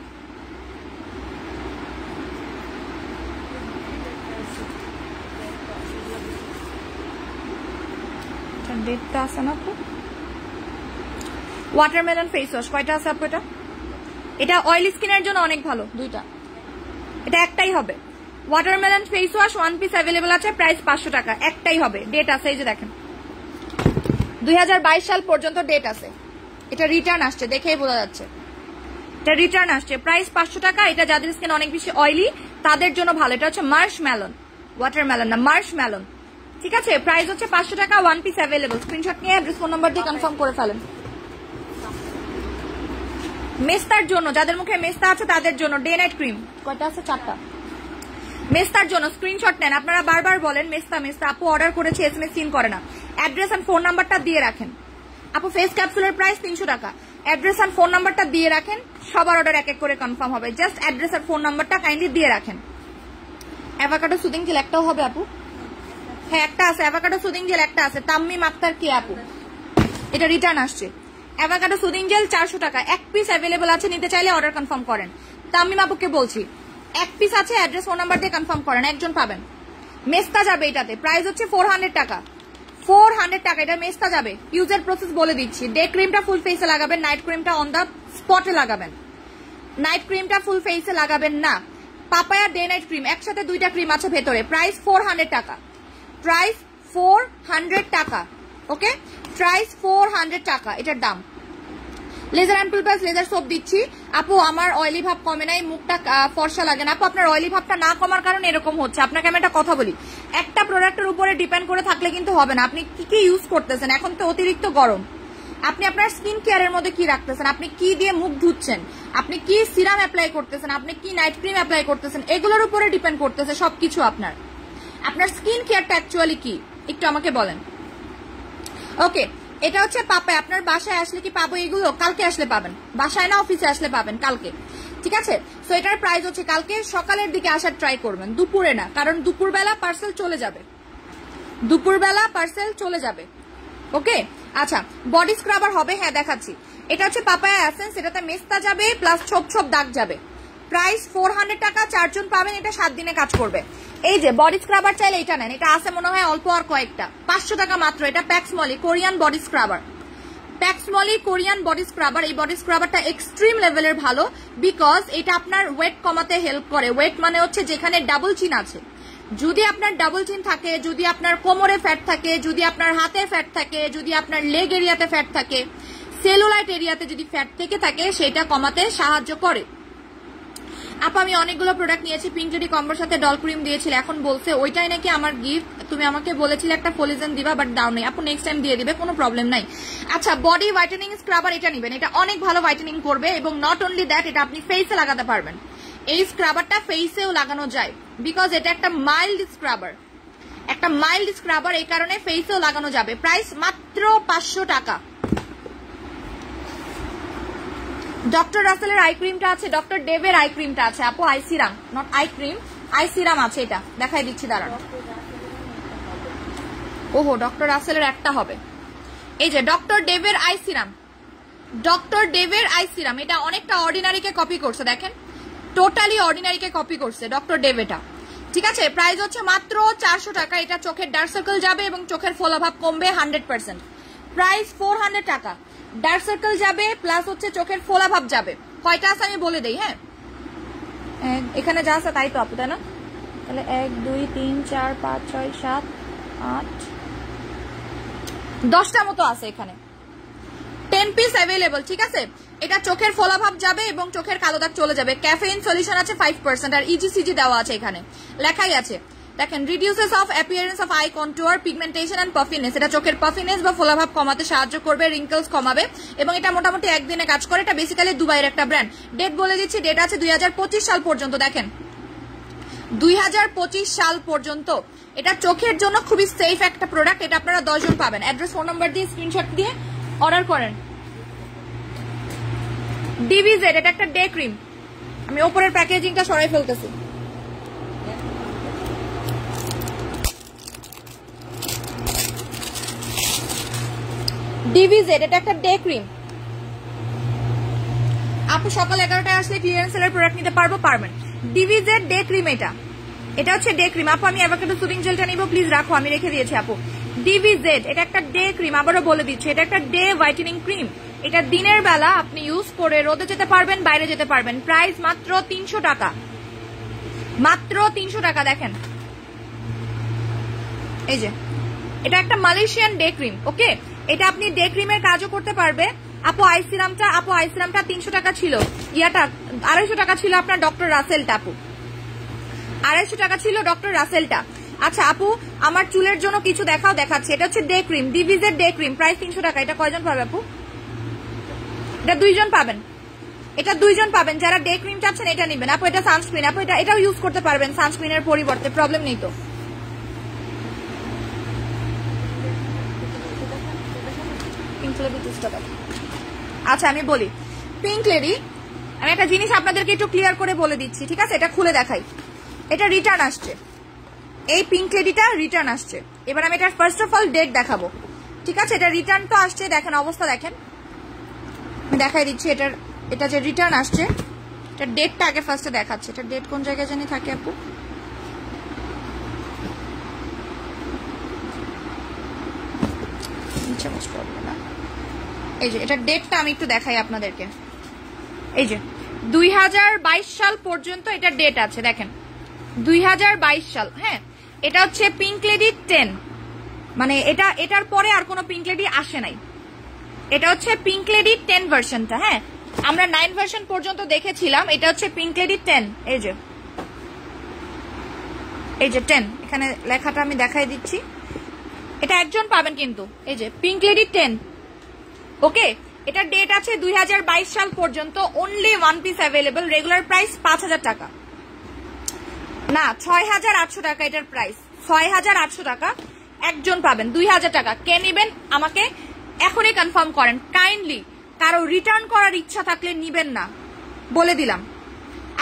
ডেটটা আছে না তো? ওয়াটারমেলন ফেস ওয়াশ কয়টা আছে আপু? এটা অয়েলি স্কিনের জন্য অনেক ভালো, দুইটা, এটা একটাই হবে। Watermelon face wash 1 piece available আছে, প্রাইস 500 টাকা, একটাই হবে। ডেট আছে, এই যে দেখেন 2022 সাল পর্যন্ত ডেট আছে। এটা রিটার্ন আসছে, দেখেই বোঝা যাচ্ছে এটা রিটার্ন আসছে। প্রাইস 500 টাকা। এটা যাদের স্কিন অনেক বেশি অয়েলি তাদের জন্য ভালো। এটা হচ্ছে মার্শমেলন, ওয়াটারমেলন না, মার্শমেলন। ঠিক আছে, প্রাইস হচ্ছে 500 টাকা, 1 পিস অ্যাভেলেবল। স্ক্রিনশট নিয়ে অ্যাড্রেস ফোন নাম্বার দিয়ে কনফার্ম করে ফেলেন। মেস্তার জন্য, যাদের মুখে মেস্তা আছে তাদের জন্য ডে নাইট ক্রিম কয়টা আছে? 4টা। মেস্তার জন্য স্ক্রিনশট নেন। আপনারা বারবার বলেন মেস্তা মেস্তা, আপু অর্ডার করেছে এসএমএস সিন করে না। অ্যাড্রেস এন্ড ফোন নাম্বারটা দিয়ে রাখেন। আপু ফেস ক্যাপসুলের প্রাইস 300 টাকা। অ্যাড্রেস এন্ড ফোন নাম্বারটা দিয়ে রাখেন, সবার অর্ডার এক এক করে কনফার্ম হবে। জাস্ট অ্যাড্রেস আর ফোন নাম্বারটা কাইন্ডলি দিয়ে রাখেন। অ্যাভোকাডো সুদিং জেল একটাও হবে আপু? হ্যাঁ একটা আছে, অ্যাভোকাডো সুদিং জেল একটা আছে। তাম্মিম আক্তার কে আপু? এটা রিটার্ন আসছে। অ্যাভোকাডো সুদিং জেল 400 টাকা, এক পিস অ্যাভেলেবল আছে, নিতে চাইলে অর্ডার কনফার্ম করেন। তাম্মিম আপুকে বলছি এক পিস আছে, অ্যাড্রেস ফোন নাম্বার দিয়ে কনফার্ম করেন, একজন পাবেন। মেস্তা যাবে এটাতে, প্রাইস হচ্ছে 400 টাকা। 400 টাকা এটা মেস্তা যাবে। ইউজার প্রসেস বলে দিচ্ছি। ডে ক্রিমটা ফুল ফেসে লাগাবেন, নাইট ক্রিমটা অন দা স্পটে লাগাবেন। নাইট ক্রিমটা ফুল ফেসে লাগাবেন না। পাপায়া ডে নাইট ক্রিম একসাথে, দুইটা ক্রিম আছে ভেতরে। প্রাইস 400 টাকা, প্রাইস 400 টাকা। ওকে, প্রাইস 400 টাকা এটার দাম। Laser ampoule plus laser soap দিচ্ছি। আপু আমার অয়েলি ভাব কমে নাই, মুখটা ফর্সা লাগে না। আপু আপনার অয়েলি ভাবটা না কমার কারণে এরকম হচ্ছে। আপনাকে আমি একটা কথা বলি, একটা প্রোডাক্টের উপরে ডিপেন্ড করে থাকলে কিন্তু হবে না। আপনি কি কি ইউজ করতেছেন, এখন তো অতিরিক্ত গরম, আপনি আপনার স্কিন কেয়ারের মধ্যে কি রাখতেছেন, আপনি কি দিয়ে মুখ ধুচ্ছেন, আপনি কি সিরাম অ্যাপ্লাই করতেছেন, আপনি কি নাইট ক্রিম অ্যাপ্লাই করতেছেন, এগুলোর উপরে ডিপেন্ড করতেছে সবকিছু। আপনার স্কিন কেয়ারটা অ্যাকচুয়ালি কি একটু আমাকে বলেন। ওকে, এটা হচ্ছে পাপায়া। আপনার বাসায় আসলে কি পাবো এগুলো? কালকে আসলে পাবেন, বাসায় না অফিসে আসলে পাবেন কালকে। ঠিক আছে, সো এটার প্রাইস হচ্ছে, কালকে সকালের দিকে আসার ট্রাই করবেন, দুপুরে না, কারণ দুপুরবেলা পার্সেল চলে যাবে, দুপুরবেলা পার্সেল চলে যাবে। ওকে, আচ্ছা বডি স্ক্রাবার হবে, হ্যাঁ দেখাচ্ছি। এটা হচ্ছে পাপায়া এসেন্স, এটাতে মেস্তা যাবে প্লাস ছোপ ছোপ দাগ যাবে। প্রাইস 400 টাকা, 4 জন পাবেন। এটা 7 দিনে কাজ করবে। এই যে বডি স্ক্রাবার চাইলে এটা নেন, এটা আছে মনে হয় অল্প আর কয়েকটা, 500 টাকা মাত্র। এটা Paxmoly Korean body scrubber, Paxmoly Korean body scrubber. এই বডি স্ক্রাবারটা এক্সট্রিম লেভেলের ভালো, বিকজ এটা আপনার ওয়েট কমাতে হেল্প করে। ওয়েট মানে হচ্ছে যেখানে ডাবল চিন আছে, যদি আপনার ডাবল চিন থাকে, যদি আপনার কোমরে ফ্যাট থাকে, যদি আপনার হাতে ফ্যাট থাকে, যদি আপনার লেগ এরিয়াতে ফ্যাট থাকে, সেলুলাইট এরিয়াতে যদি ফ্যাট থেকে থাকে, সেটা কমাতে সাহায্য করে। আপু আমি অনেকগুলো প্রোডাক্ট নিয়েছি, পিঙ্ক জেডি কম্বোর সাথে ডল ক্রিম দিয়েছিল, এখন বলছে ওইটাই নাকি আমার গিফট। তুমি আমাকে বলেছিলে একটা ফলিজেন দিবা, বাট দাও নেই। আপু নেক্সট টাইম দিয়ে দিবে, কোনো প্রবলেম নাই। আচ্ছা বডি হোয়াইটেনিং স্ক্রাবার এটা নেবেন, এটা অনেক ভালো হোয়াইটেনিং করবে, এবং নট অনলি দ্যাট, এটা আপনি ফেসে লাগাতে পারবেন। এই স্ক্রাবারটা ফেসেও লাগানো যায়, বিকজ এটা একটা মাইল্ড স্ক্রাবার, একটা মাইল্ড স্ক্রাবার, এই কারণে ফেসেও লাগানো যাবে। প্রাইস মাত্র 500 টাকা। ডক্টর রাসেলের আই ক্রিমটা আছে, ডক্টর ডেভের আই ক্রিমটা আছে আপু, I serum, not eye cream, I serum আছে, এটা দেখাই দিচ্ছি দাঁড়ান। ওহো, ডক্টর রাসেলের একটা হবে। এই যে ডক্টর ডেভের আই সিরাম, ডক্টর ডেভের আই সিরাম, এটা অনেকটা অর্ডিনারিকে কপি করছে, দেখেন টোটালি অর্ডিনারিকে কপি করছে ডক্টর ডেভ এটা। ঠিক আছে, প্রাইস হচ্ছে মাত্র 400 টাকা। এটা চোখের ডার্ক সার্কেল যাবে এবং চোখের ফোলাভাব কমবে 100%। প্রাইস 400 টাকা। ডার্ক সার্কেল যাবে প্লাস হচ্ছে চোখের ফোলাভাব যাবে। কয়টা আছে আমি বলে দেই, হ্যাঁ এখানে যা আছে তাই তো আপু, তাই না? তাহলে 1 2 3 4 5 6 7 8 10টা মতো আছে এখানে, 10 পিস অ্যাভেলেবল। ঠিক আছে, এটা চোখের ফোলাভাব যাবে এবং চোখের কালো দাগ চলে যাবে। ক্যাফেইন সলিউশন আছে 5% আর ইজিসিজি দেওয়া আছে, এখানে লেখাই আছে দেখেন, reduces of appearance of eye contour, pigmentation and puffiness. এটা চোখের পাফিনেস বা ফোলাভাব কমাতে সাহায্য করবে, রিঙ্কেলস কমাবে, এবং এটা মোটামুটি একদিনে কাজ করে। এটা বেসিক্যালি দুবাইয়ের একটা ব্র্যান্ড। ডেট বলে দিচ্ছি, ডেট আছে 2025 সাল পর্যন্ত। দেখেন 2025 সাল পর্যন্ত। এটা চোখের জন্য খুবই সেফ একটা প্রোডাক্ট। এটা আপনারা 10 জন পাবেন। অ্যাড্রেস ফোন নাম্বার দিয়ে স্ক্রিনশট দিয়ে অর্ডার করেন। ডিভিজেড, এটা একটা ডে ক্রিম, আমি উপরের প্যাকেজিংটা সরাই ফেলতেছি। ডিভিজেড, এটা একটা ডে ক্রিম। আপু সকাল 11টায় আসলে ক্লিয়ারেন্স সেলের প্রোডাক্ট নিতে পারবো? পারবেন। ডিভিজেড ডে ক্রিম, এটা হচ্ছে ডে ক্রিম। আপু আমি অ্যাভোকাডো সুদিং জেলটা নিব, প্লিজ রাখো, আমি রেখে দিয়েছি আপু। ডিভিজেড, এটা একটা ডে ক্রিম, আবারও বলে দিচ্ছি এটা একটা ডে হোয়াইটেনিং ক্রিম। এটা দিনের বেলা আপনি ইউজ করে রোদে যেতে পারবেন, বাইরে যেতে পারবেন। প্রাইস মাত্র 300 টাকা, মাত্র 300 টাকা। দেখেন এই যে এটা একটা মালয়েশিয়ান ডে ক্রিম। ওকে, এটা আপনি ডে ক্রিমের কাজও করতে পারবে। আপু আই সিরামটা 300 টাকা ছিল, ইয়াটা 250 টাকা ছিল আপনার ডক্টর রাসেলটা। আপু 250 টাকা ছিল ডক্টর রাসেলটা। আচ্ছা আপু আমার চুলের জন্য কিছু দেখাও, দেখাচ্ছে। এটা হচ্ছে day cream, DVZ day cream, price 300 টাকা। এটা কয়জন পাবে আপু? এটা 2 জন পাবেন, এটা 2 জন পাবেন যারা ডে ক্রিম চাচ্ছেন এটা নেবেন। আপু এটা সানস্ক্রিন, আপু এটাও ইউজ করতে পারবেন সানস্ক্রিনের পরিবর্তে, প্রবলেম নেই তো। আচ্ছা আমি বলি, পিঙ্ক লেডি, আমি একটা জিনিস আপনাদেরকে একটু ক্লিয়ার করে বলে দিচ্ছি, ঠিক আছে? এটা খুলে দেখাই। এটা রিটার্ন আসছে, এই পিঙ্ক লেডিটা রিটার্ন আসছে। এবার আমি এটা ফার্স্ট অফ অল ডেট দেখাবো, ঠিক আছে? এটা রিটার্ন তো আসছে, দেখেন অবস্থা দেখেন, আমি দেখাই দিচ্ছি। এটা যে রিটার্ন আসছে, এটা ডেটটা আগে ফার্স্টে দেখাচ্ছে। এটা ডেট কোন জায়গায় জানি থাকে আপু? এই যে এটা ডেটটা আমি একটু দেখাই আপনাদেরকে। এই যে 2022 সাল পর্যন্ত এটা ডেট আছে, দেখেন 2022 সাল। হ্যাঁ, এটা হচ্ছে পিঙ্ক লেডি 10, মানে এটার পরে আর কোনো পিঙ্ক লেডি আসে নাই। এটা হচ্ছে পিঙ্ক লেডি 10 ভার্সনটা। হ্যাঁ, আমরা 9 ভার্সন পর্যন্ত দেখেছিলাম, এটা হচ্ছে পিঙ্ক লেডি 10। এই যে 10, এখানে লেখাটা আমি দেখাই দিচ্ছি। এটা একজন পাবেন কিন্তু, এই যে পিঙ্ক লেডি 10। ওকে, এটা ডেট আছে 2022 সাল পর্যন্ত, only 1 piece available. Regular price 5000 টাকা, না 6800 টাকা এটার প্রাইস, 6800 টাকা। একজন পাবেন, 2000 টাকা। কে নেবেন আমাকে এখনই কনফার্ম করেন কাইন্ডলি। কারো রিটার্ন করার ইচ্ছা থাকলে নিবেন না, বলে দিলাম।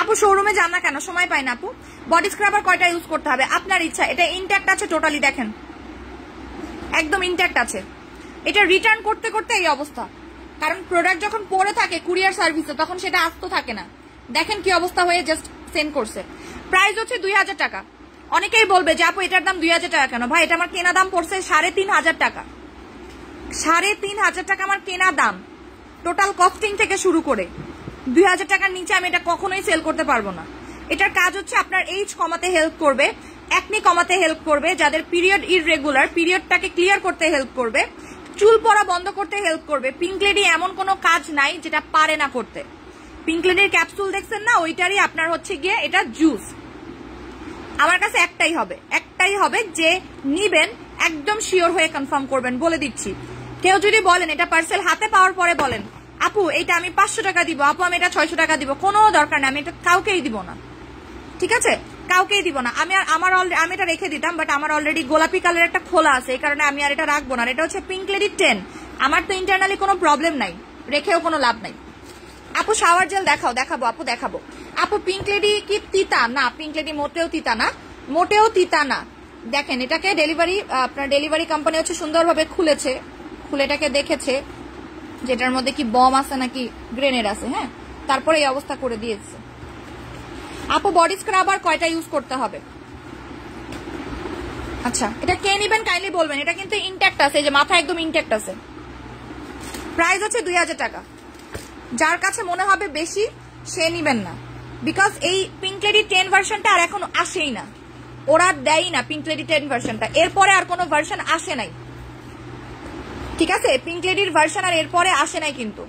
আপু শোরুমে যান না কেন? সময় পাই না আপু। বডি স্ক্রাবার কয়টা ইউজ করতে হবে? আপনার ইচ্ছা। এটা ইনট্যাক্ট আছে টোটালি, দেখেন একদম ইনট্যাক্ট আছে। এটা রিটার্ন করতে করতে এই অবস্থা, কারণ প্রোডাক্ট যখন পড়ে থাকে কুরিয়ার সার্ভিসে তখন সেটা আস্ত থাকে না। দেখেন কি অবস্থা হয়ে জাস্ট সেন্ড করছে। প্রাইস হচ্ছে 2000 টাকা। অনেকেই বলবে যে আপু এটার দাম 2000 টাকা কেন? ভাই এটা আমার কেনা দাম পড়ছে 3500 টাকা, 3500 টাকা আমার কেনা দাম, টোটাল কস্টিং থেকে শুরু করে। 2000 টাকার নিচে আমি এটা কখনোই সেল করতে পারবো না। এটার কাজ হচ্ছে আপনার এইজ কমাতে হেল্প করবে, একনি কমাতে হেল্প করবে, যাদের পিরিয়ড ইররেগুলার পিরিয়ডটাকে ক্লিয়ার করতে হেল্প করবে, চুল পড়া বন্ধ করতে হেল্প করবে। পিঙ্ক লেডি এমন কোনো কাজ নাই যেটা পারে না করতে। পিঙ্ক লেডির ক্যাপসুল দেখছেন না, ওইটারই আপনার হচ্ছে গিয়ে এটা জুস। আমার কাছে একটাই হবে যে নিবেন, একদম শিওর হয়ে কনফার্ম করবেন, বলে দিচ্ছি। কেউ যদি বলেন এটা পার্সেল হাতে পাওয়ার পরে বলেন আপু এটা আমি 500 টাকা দিব, আপু আমি এটা 600 টাকা দিব, কোনো দরকার নেই, আমি এটা কাউকেই দিব না, ঠিক আছে? কাউকেই দিব না। আমি এটা রেখে দিতাম, বাট আমার অলরেডি গোলাপি কালার একটা খোলা আছে, এই কারণে আমি আর এটা রাখবো না। এটা হচ্ছে পিঙ্ক লেডি 10। আমার তো ইন্টারনালি কোনো প্রবলেম নাই, রেখেও কোনো লাভ নাই। আপু শাওয়ার জেল দেখাবো আপু, দেখাবো। আপু পিঙ্ক লেডি কি তিতা? না, পিঙ্ক লেডি মোটেও তিতা না, মোটেও তিতা না। দেখেন এটাকে আপনার ডেলিভারি কোম্পানি হচ্ছে সুন্দরভাবে খুলেছে, খুলে এটাকে দেখেছে যেটার মধ্যে কি বম আছে নাকি গ্রেনেড আছে। হ্যাঁ, তারপরে এই অবস্থা করে দিয়েছে। আপু বডি স্ক্রাবার কয়টা ইউজ করতে হবে? আচ্ছা, এটা কে নিবেন কাইন্ডলি বলবেন। এটা কিন্তু ইনট্যাক্ট আছে, যে মাথা একদম ইনট্যাক্ট আছে। প্রাইস হচ্ছে 2000 টাকা। যার কাছে মনে হবে বেশি সে নিবেন না, বিকজ এই পিঙ্ক লেডি 10 ভার্সনটা আর এখন আসেই না, ওরা দেয় না পিঙ্ক লেডি 10 ভার্সনটা। এরপরে আর কোনো ভার্সন আসে নাই, ঠিক আছে? পিঙ্ক লেডির ভার্সন আর এরপরে আসে নাই কিন্তু।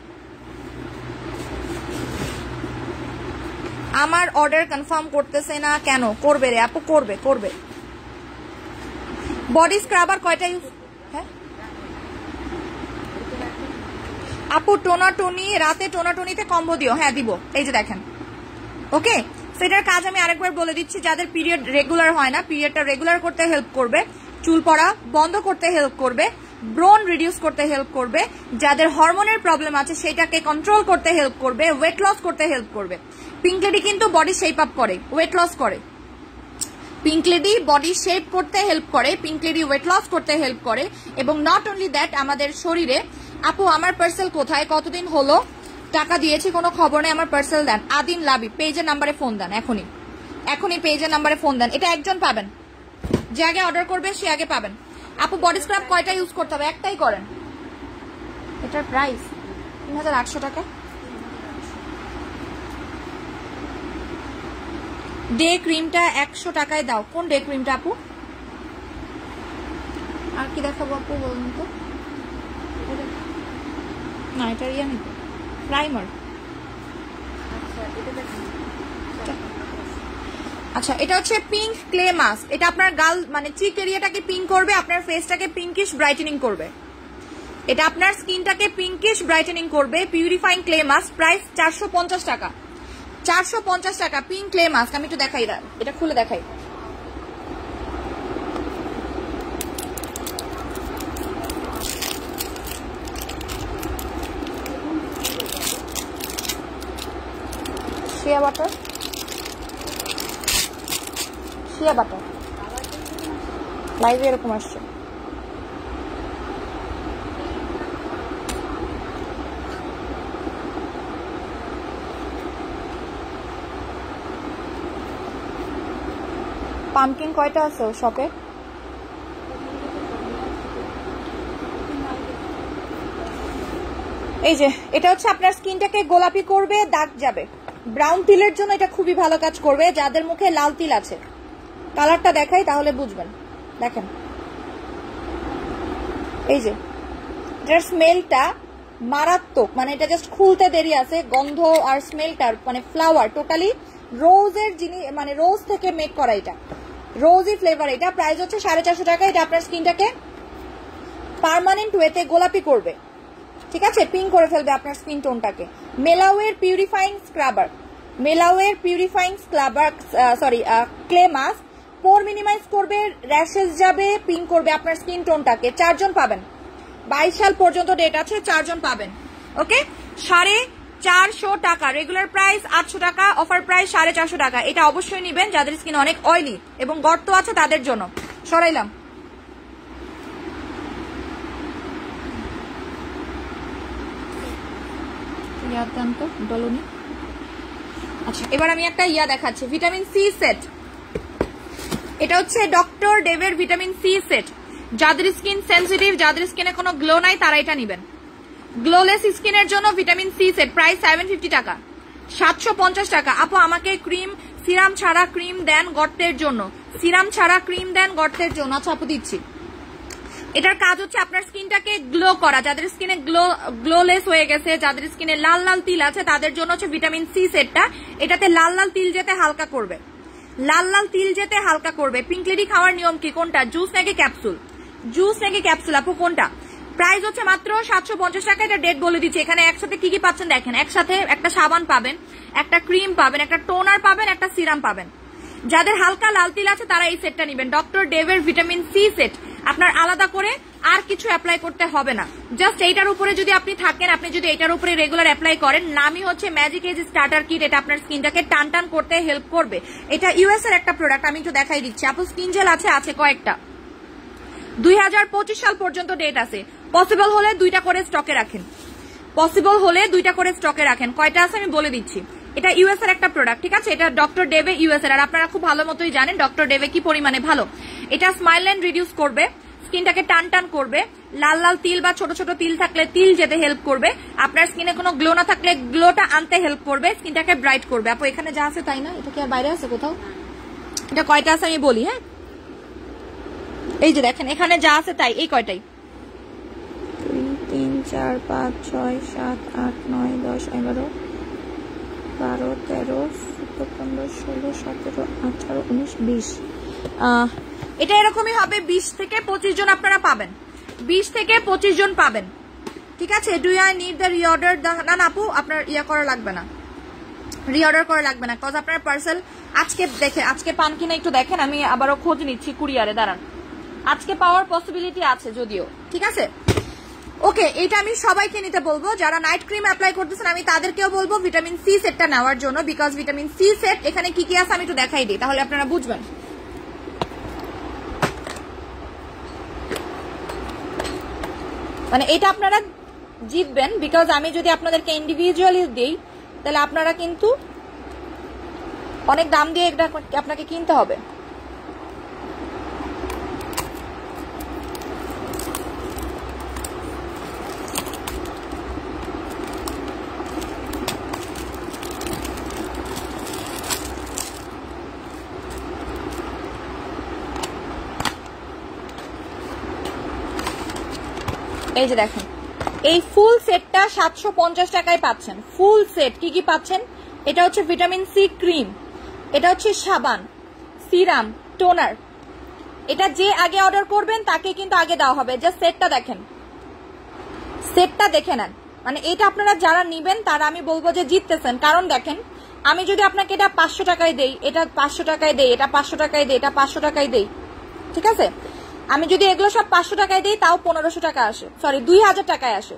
আমার অর্ডার কনফার্ম করতেছে না কেন? করবে রে আপু, করবে। বডি স্ক্রাবার কয়টা ইউজ? হ্যাঁ আপু টোনাটুনি, রাতে টোনাটুনিতে কম্বো দিও। হ্যাঁ দিব, এই যে দেখেন। ওকে, সেটার কাজ আমি আরেকবার বলে দিচ্ছি। যাদের পিরিয়ড রেগুলার হয় না, পিরিয়ডটা রেগুলার করতে হেল্প করবে, চুল পড়া বন্ধ করতে হেল্প করবে, ব্রোন রিডিউস করতে হেল্প করবে, যাদের হরমোনের প্রবলেম আছে সেটাকে কন্ট্রোল করতে হেল্প করবে, ওয়েট লস করতে হেল্প করবে। পিঙ্ক লেডি কিন্তু বডি শেপ আপ করে, ওয়েট লস করে। পিঙ্ক লেডি বডি শেপ করতে হেল্প করে, পিঙ্ক লেডি ওয়েট লস করতে হেল্প করে, এবং নট অনলি দ্যাট আমাদের শরীরে। আপু আমার পার্সেল কোথায়? কতদিন হলো টাকা দিয়েছি, কোনো খবর নেই, আমার পার্সেল দেন। আদিন লাবি, পেজের নাম্বারে ফোন দেন, এখনই পেজের নাম্বারে ফোন দেন। এটা একজন পাবেন, যে আগে অর্ডার করবে সে আগে পাবেন। আপু বডি স্ক্রাব কয়টা ইউজ করতে হবে? একটাই করেন। এটার প্রাইস 3800 টাকা। ডে ক্রিমটা 100 টাকায় দাও। কোন ডে ক্রিমটা আপু? আর কি দেখাবো আপু বলুন তো? না এটা ইয়া নেই, প্রাইমার। আচ্ছা এটা হচ্ছে পিঙ্ক ক্লে মাস্ক। এটা আপনার গাল মানে চিক এরিয়াটাকে পিঙ্ক করবে, আপনার ফেসটাকে পিঙ্কিশ ব্রাইটেনিং করবে। এটা আপনার স্কিনটাকে পিঙ্কিশ ব্রাইটেনিং করবে। পিউরিফাইং ক্লে মাস্ক, প্রাইস 450 টাকা। 450 টাকা পিঙ্ক ক্লে মাস্ক। আমি একটু দেখাই, এটা খুলে দেখাই। শিয়া বাটার, শিয়া বাটার লাইভে এরকম আসছে। পামকিন কয়টা আছে শপে? এই যে এটা হচ্ছে আপনার স্কিনটাকে গোলাপি করবে, দাগ যাবে। ব্রাউন তিলের জন্য এটা খুবই ভালো কাজ করবে। যাদের মুখে লাল তিল আছে, কালারটা দেখাই তাহলে বুঝবেন। দেখেন এই যে এটার স্মেলটা মারাত্মক, মানে এটা জাস্ট খুলতে দেরি আছে। গন্ধ আর স্মেলটার মানে ফ্লাওয়ার টোটালি রোজের জিনিস, মানে রোজ থেকে মেক করা। এটা রোজি ফ্লেভার। এটা প্রাইস হচ্ছে 450 টাকা। এটা আপনার স্কিনটাকে পার্মানেন্ট ওয়েতে গোলাপি করবে, ঠিক আছে, পিঙ্ক করে ফেলবে আপনার স্কিন টোনটাকে। মেলাওয়ের পিউরিফাইং স্ক্রাবার, মেলাওয়ের purifying scrubber sorry clay mask, pore minimize করবে, র্যাশেস যাবে, পিঙ্ক করবে আপনার স্কিন টোনটাকে। 4 জন পাবেন, 22 সাল পর্যন্ত ডেট আছে, 4 জন পাবেন। ওকে 450 টাকা। রেগুলার প্রাইস 800 টাকা, অফার প্রাইস 450 টাকা। এটা অবশ্যই নিবেন যাদের স্কিন অনেক অয়েলি এবং গর্ত আছে তাদের জন্য। সরাইলাম। আচ্ছা এবার আমি একটা ইয়া দেখাচ্ছি, ভিটামিন সি সেট। এটা হচ্ছে ডক্টর ডেভের ভিটামিন সি সেট। যাদের স্কিন সেনসিটিভ, যাদের স্কিনে কোনো গ্লো নাই, তারা এটা নিবেন। গ্লোলেস স্কিনের জন্য ভিটামিন সি সেট, প্রাইস 750 টাকা। 750 টাকা। আপু আমাকে ক্রিম সিরাম ছাড়া ক্রিম দেন গর্তের জন্য, সিরাম ছাড়া ক্রিম দেন গর্তের জন্য। আচ্ছা আপু দিচ্ছি। এটার কাজ হচ্ছে আপনার স্কিনটাকে গ্লো করা। যাদের স্কিনে গ্লোলেস হয়ে গেছে, যাদের স্কিনে লাল লাল তিল আছে, তাদের জন্য হচ্ছে ভিটামিন সি সেটটা। এটাতে লাল লাল তিল যেতে হালকা করবে, লাল লাল তিল যেতে হালকা করবে। পিঙ্কলেডি খাওয়ার নিয়ম কি? কোনটা, জুস নাকি ক্যাপসুল? জুস নাকি ক্যাপসুল আপু কোনটা? প্রাইস হচ্ছে মাত্র 750 টাকা। এটা ডেট বলে দিচ্ছি। এখানে একসাথে কি কি পাচ্ছেন দেখেন। একসাথে একটা সাবান পাবেন, একটা ক্রিম পাবেন, একটা টোনার পাবেন, একটা সিরাম পাবেন। যাদের হালকা লাল তিল আছে তারা এই সেটটা নেবেন, ডক্টর ডেভের ভিটামিন সি সেট। আপনার আলাদা করে আর কিছু অ্যাপ্লাই করতে হবে না, জাস্ট এইটার উপরে যদি আপনি থাকেন, আপনি যদি এটার উপরে রেগুলার অ্যাপ্লাই করেন। নামই হচ্ছে ম্যাজিক এজ স্টার্টার কিট। এটা আপনার স্কিনটাকে টান টান করতে হেল্প করবে। এটা ইউএস এর একটা প্রোডাক্ট, আমি একটু দেখাই দিচ্ছি। আপু স্কিন জেল আছে, আছে কয়েকটা। 2025 সাল পর্যন্ত ডেট আছে। পসিবল হলে 2টা করে স্টকে রাখেন, পসিবল হলে 2টা করে স্টকে রাখেন। কয়টা আছে আমি বলে দিচ্ছি। এটা ইউএস এর একটা প্রোডাক্ট, ঠিক আছে। এটা ডক্টর ডেভে ইউএস এর, আর আপনারা খুব ভালো মতোই জানেন ডক্টর ডেভে কি পরিমাণে ভালো। এটা স্মাইল লাইন রিডিউস করবে, স্কিনটাকে টান টান করবে। লাল লাল তিল বা ছোট ছোট তিল থাকলে তিল যেতে হেল্প করবে। আপনার স্কিনে কোনো গ্লো না থাকলে গ্লোটা আনতে হেল্প করবে, স্কিনটাকে ব্রাইট করবে। আপু এখানে যা আছে তাই না? এটা কি আর বাইরে আছে কোথাও? এটা কয়টা আছে আমি বলি, হ্যাঁ। এই যে দেখেন এখানে যা আছে তাই, এই কয়টাই, 3 4 5 6 7 8 9 10 11 12 13 14 15 16 17 18 19 20। এটা এরকমই হবে। 20 থেকে 25 জন আপনারা পাবেন, 20 থেকে 25 জন পাবেন, ঠিক আছে। Do I need the reorder? না না আপু আপনার ইয়া করা লাগবে না, রিঅর্ডার করা লাগবে না, কজ আপনার পার্সেল আজকে দেখে আজকে পান কিনা একটু দেখেন। আমি আবারও খোঁজ নিচ্ছি কুরিয়ারে, দাঁড়ান। আজকে পাওয়ার পসিবিলিটি আছে যদিও, ঠিক আছে। ওকে এটা আমি সবাইকে নিতে বলবো, যারা নাইট ক্রিম অ্যাপ্লাই করতেছেন আমি তাদেরকেও বলবো ভিটামিন সি সেটটা নেওয়ার জন্য, বিকজ ভিটামিন সি সেট এখানে কি কি আছে আমি একটু দেখাই দিই, তাহলে আপনারা বুঝবেন। মানে এটা আপনারা জিতবেন, বিকজ আমি যদি আপনাদেরকে ইন্ডিভিজুয়ালি দিই তাহলে আপনারা কিন্তু অনেক দাম দিয়ে এটা আপনাকে কিনতে হবে। এই যে দেখেন, এই ফুল সেটটা 750 টাকায় পাচ্ছেন। ফুল সেট কি কি পাচ্ছেন? এটা হচ্ছে ভিটামিন সি ক্রিম, এটা হচ্ছে সাবান, সিরাম, টোনার। এটা যে আগে অর্ডার করবেন তাকে কিন্তু আগে দেওয়া হবে। জাস্ট সেটটা দেখেন, সেটটা দেখে নেন। মানে এটা আপনারা যারা নিবেন তারা আমি বলবো যে জিততেছেন। কারণ দেখেন, আমি যদি আপনাকে এটা 500 টাকায় দেই, এটা 500 টাকায় দেই, এটা 500 টাকায় দেই, এটা 500 টাকায় দেই, ঠিক আছে? আমি যদি এগুলো সব 500 টাকায় দিই তাও 1500 টাকা আসে, সরি 2000 টাকায় আসে।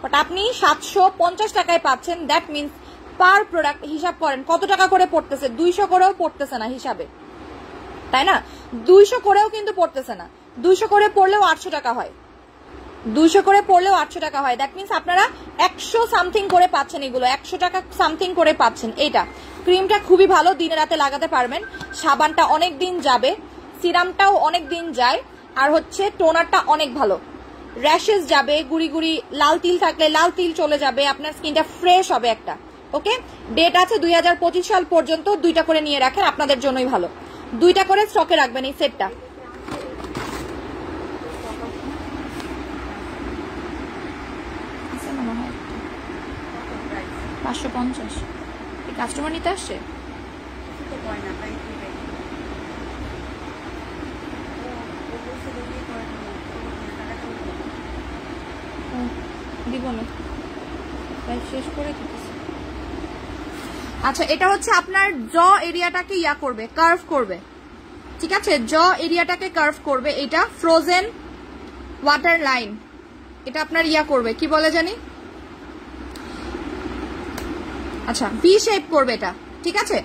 বাট আপনি 750 টাকায় পাচ্ছেন। দ্যাট মিনস পার প্রোডাক্ট হিসাব করেন কত টাকা করে পড়তেছে। 200 করেও পড়তেছে না হিসাবে, তাই না? 200 করেও কিন্তু পড়তেছে না। 200 করে পড়লেও 800 টাকা হয়, 200 করে পড়লেও 800 টাকা হয়। দ্যাট মিনস আপনারা 100 সামথিং করে পাচ্ছেন, এগুলো 100 টাকা সামথিং করে পাচ্ছেন। এইটা ক্রিমটা খুবই ভালো, দিনে রাতে লাগাতে পারবেন। সাবানটা অনেক দিন যাবে, সিরামটাও অনেক দিন যায়, আর হচ্ছে টোনারটা অনেক ভালো। র্যাশেস যাবে, গুড়ি গুড়ি লাল তিল থাকলে লাল তিল চলে যাবে, আপনার স্কিনটা ফ্রেশ হবে একটা। ওকে, ডেট আছে 2025 সাল পর্যন্ত। 2টা করে নিয়ে রাখেন, আপনাদের জন্যই ভালো। 2টা করে স্টকে রাখবেন এই সেটটা। মনে হয় 550 কাস্টমার নিতে আসছে। দিব না, শেষ করে দিতেছি। আচ্ছা, এটা হচ্ছে আপনার জ এরিয়াটাকে ইয়া করবে, কার্ভ করবে, ঠিক আছে? জ এরিয়াটাকে কার্ভ করবে। এটা ফ্রোজেন ওয়াটার লাইন, এটা আপনার ইয়া করবে, কি বলে জানি, আচ্ছা ভি শেপ করবে এটা, ঠিক আছে?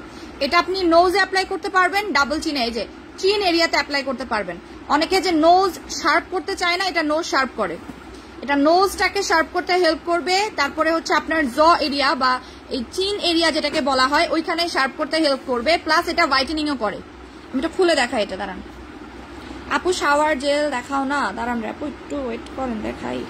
এটা আপনি নোজে অ্যাপ্লাই করতে পারবেন, ডাবল চিনে, এই যে চিন এরিয়াতে অ্যাপ্লাই করতে পারবেন। অনেকে যে নোজ শার্প করতে চায় না, এটা নোজ শার্প করে। এটা নোজটাকে শার্প করতে হেল্প করবে। তারপরে হচ্ছে আপনার জ এরিয়া বা এই চিন এরিয়া যেটাকে বলা হয় ওইখানে শার্প করতে হেল্প করবে। প্লাস এটা হোয়াইটেনিংও করে। আমি এটা খুলে দেখাই, এটা দাঁড়ান আপু, শাওয়ার জেল দেখাও না, দাঁড়ান রে আপু, একটু ওয়েট করেন, দেখাই।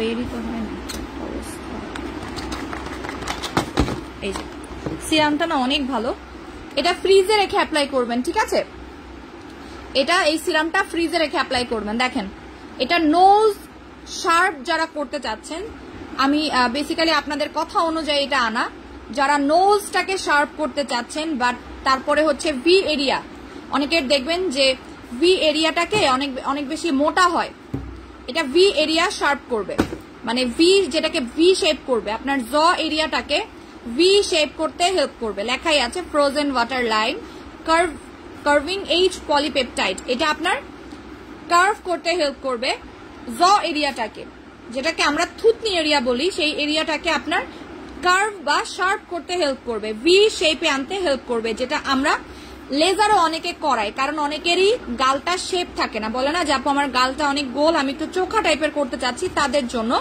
বেরি তো হয় না অবস্থা। এই যে সিরামটা না অনেক ভালো, এটা ফ্রিজে রেখে অ্যাপ্লাই করবেন, ঠিক আছে? এটা এই সিরামটা ফ্রিজে রেখে অ্যাপ্লাই করবেন। দেখেন, এটা নোজ শার্প যারা করতে চাচ্ছেন, আমি বেসিক্যালি আপনাদের কথা অনুযায়ী এটা আনা, যারা নোজটাকে শার্প করতে চাচ্ছেন, বাট তারপরে হচ্ছে ভি এরিয়া, অনেকের দেখবেন যে ভি এরিয়াটাকে অনেক বেশি মোটা হয়, এটা ভি এরিয়া শার্প করবে, মানে ভি যেটাকে ভি শেপ করবে, আপনার জ এরিয়াটাকে ভি শেপ করতে হেল্প করবে। লেখাই আছে frozen water line carving H polypeptide, এটা আপনার কার্ভ করতে হেল্প করবে জ এরিয়াটাকে, যেটাকে আমরা থুতনি এরিয়া বলি, সেই এরিয়াটাকে আপনার কার্ভ বা শার্প করতে হেল্প করবে, ভি শেপে আনতে হেল্প করবে, যেটা আমরা লেজারও অনেকে করায়। কারণ অনেকেরই গালটা শেপ থাকে না, বলে না যে আপু আমার গালটা অনেক গোল, আমি একটু চোখা টাইপের করতে চাচ্ছি, তাদের জন্য।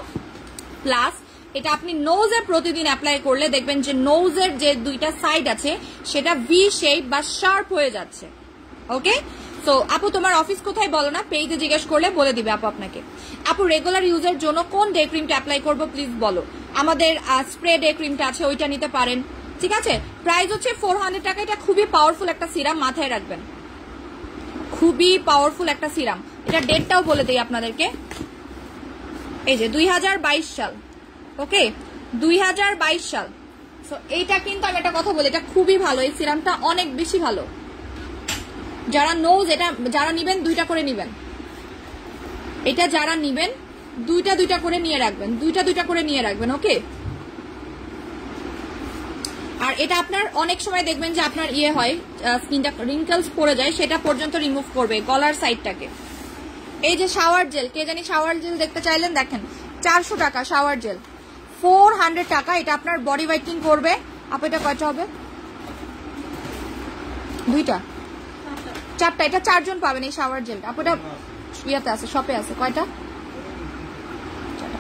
প্লাস এটা আপনি নোজে প্রতিদিন অ্যাপ্লাই করলে দেখবেন যে নোজের যে 2টা সাইড আছে সেটা ভি শেপ বা শার্প হয়ে যাচ্ছে। ওকে, তো আপু তোমার অফিস কোথায় বলো না, পেজে জিজ্ঞেস করলে বলে দিবে আপু আপনাকে। আপু রেগুলার ইউজের জন্য কোন ডে ক্রিমটা অ্যাপ্লাই করবো প্লিজ বলো। আমাদের স্প্রে ডে ক্রিমটা আছে, ওইটা নিতে পারেন, ঠিক আছে? প্রাইস হচ্ছে 400 টাকা। এটা খুবই পাওয়ারফুল একটা সিরাম, মাথায় রাখবেন, খুবই পাওয়ারফুল একটা সিরাম। এটা ডেটটাও বলে দিই আপনাদেরকে, এই যে 2022 সাল। ওকে, 2022 সাল। সো এইটা কিন্তু আমি একটা কথা বলি, এটা খুবই ভালো, এই সিরামটা অনেক বেশি ভালো। যারা নোজ, এটা যারা নিবেন 2টা করে নিবেন, এটা যারা নিবেন 2টা করে নিয়ে রাখবেন, 2টা করে নিয়ে রাখবেন। ওকে, আর এটা আপনার অনেক সময় দেখবেন যে আপনার ইয়ে হয়, স্কিনটা রিঙ্কেলস পড়ে যায়, সেটা পর্যন্ত রিমুভ করবে, গলার সাইডটাকে। এই যে শাওয়ার জেল, কে জানি শাওয়ার জেল দেখতে চাইলেন, দেখেন 400 টাকা শাওয়ার জেল, 400 টাকা। এটা আপনার বডি হোয়াইটেনিং করবে। আপু এটা কয়টা হবে? 2টা 4টা, এটা 4 জন পাবেন এই শাওয়ার জেলটা। আপু এটা ইয়াতে আছে, শপে আছে, কয়টা?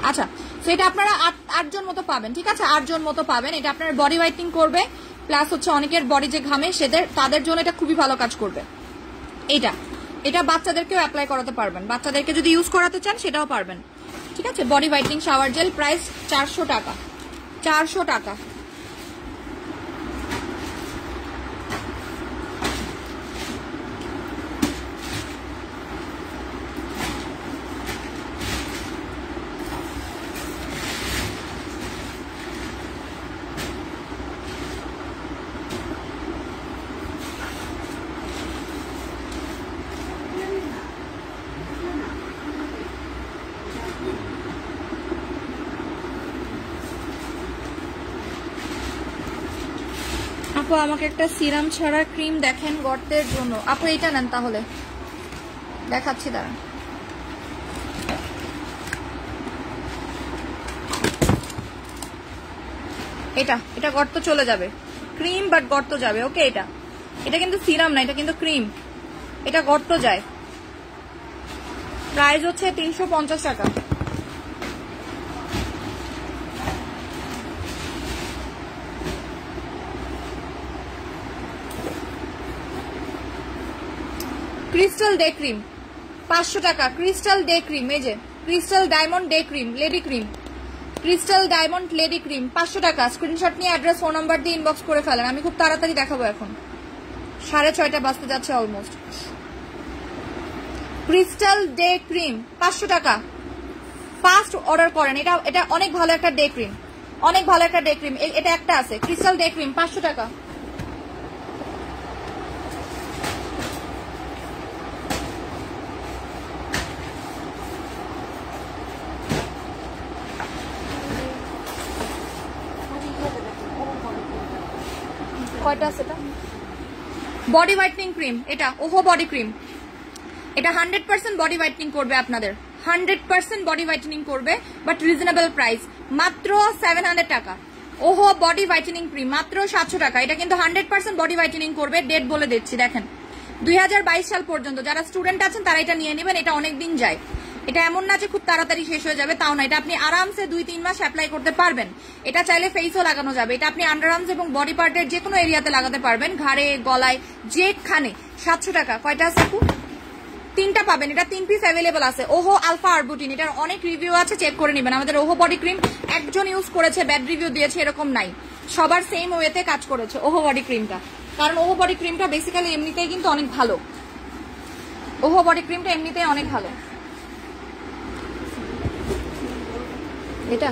আচ্ছা, তো এটা আপনারা 8 জন মতো পাবেন, ঠিক আছে? 8 জন মতো পাবেন। এটা আপনার বডি হোয়াইটেনিং করবে, প্লাস হচ্ছে অনেকের বডি যে ঘামে তাদের জন্য এটা খুবই ভালো কাজ করবে। এটা বাচ্চাদেরকেও অ্যাপ্লাই করাতে পারবেন, বাচ্চাদেরকে যদি ইউজ করাতে চান সেটাও পারবেন। ঠিক আছে, body whitening shower gel, price 400 টাকা। 400 টাকা। আপু আমাকে একটা সিরাম ছাড়া ক্রিম দেখেন গর্তের জন্য। আপু এটা নেন তাহলে, দেখাচ্ছি দাঁড়ান। এটা গর্ত চলে যাবে, ক্রিম বাট গর্ত যাবে। ওকে, এটা কিন্তু সিরাম না, এটা কিন্তু ক্রিম, এটা গর্ত যায়। প্রাইস হচ্ছে 350 টাকা। ক্রিস্টাল ডে ক্রিম 500 টাকা। ক্রিস্টাল ডে ক্রিম, এই যে crystal diamond day cream, lady cream, crystal diamond lady cream 500 টাকা। স্ক্রিনশট নিয়ে অ্যাড্রেস ফোন নাম্বার দিয়ে ইনবক্স করে ফেলেন, আমি খুব তাড়াতাড়ি দেখাবো। এখন 6:30 বাজতে যাচ্ছে অলমোস্ট। ক্রিস্টাল ডে ক্রিম 500 টাকা, ফাস্ট অর্ডার করেন। এটা অনেক ভালো একটা ডে ক্রিম, অনেক ভালো একটা ডে ক্রিম। এটা একটা আছে ক্রিস্টাল ডে ক্রিম 500 টাকা। কয়টা আছে এটা? বডি হোয়াইটনিং ক্রিম, এটা ওহো বডি ক্রিম। এটা 100% বডি হোয়াইটনিং করবে আপনাদের, 100% বডি হোয়াইটনিং করবে, বাট রিজনেবল প্রাইস, মাত্র 700 টাকা। ওহো বডি হোয়াইটনিং ক্রিম মাত্র 700 টাকা। এটা কিন্তু 100% বডি হোয়াইটনিং করবে। ডেট বলে দিচ্ছি, দেখেন 2022 সাল পর্যন্ত যারা স্টুডেন্ট আছেন তারা এটা নিয়ে নেবেন। এটা অনেক দিন যায়, এটা এমন না যে খুব তাড়াতাড়ি শেষ হয়ে যাবে, তাও না। এটা আপনি আরামসে 2-3 মাস অ্যাপ্লাই করতে পারবেন। এটা চাইলে ফেসও লাগানো যাবে। এটা আপনি আন্ডারআর্মস এবং বডি পার্টের যে কোনো এরিয়াতে লাগাতে পারবেন, ঘাড়ে, গলায়, যেখানে। 700 টাকা। কয়টা আছে আপু? 3টা পাবেন। এটা 3 পিস অ্যাভেলেবল আছে। ওহো আলফা আরবুটিন, এটার অনেক রিভিউ আছে, চেক করে নেবেন। আমাদের ওহো বডি ক্রিম একজন ইউজ করেছে ব্যাড রিভিউ দিয়েছে এরকম নাই, সবার সেম ওয়েতে কাজ করেছে ওহো বডি ক্রিমটা। কারণ ওহো বডি ক্রিমটা বেসিক্যালি এমনিতেই কিন্তু অনেক ভালো, ওহো বডি ক্রিমটা এমনিতেই অনেক ভালো। এটা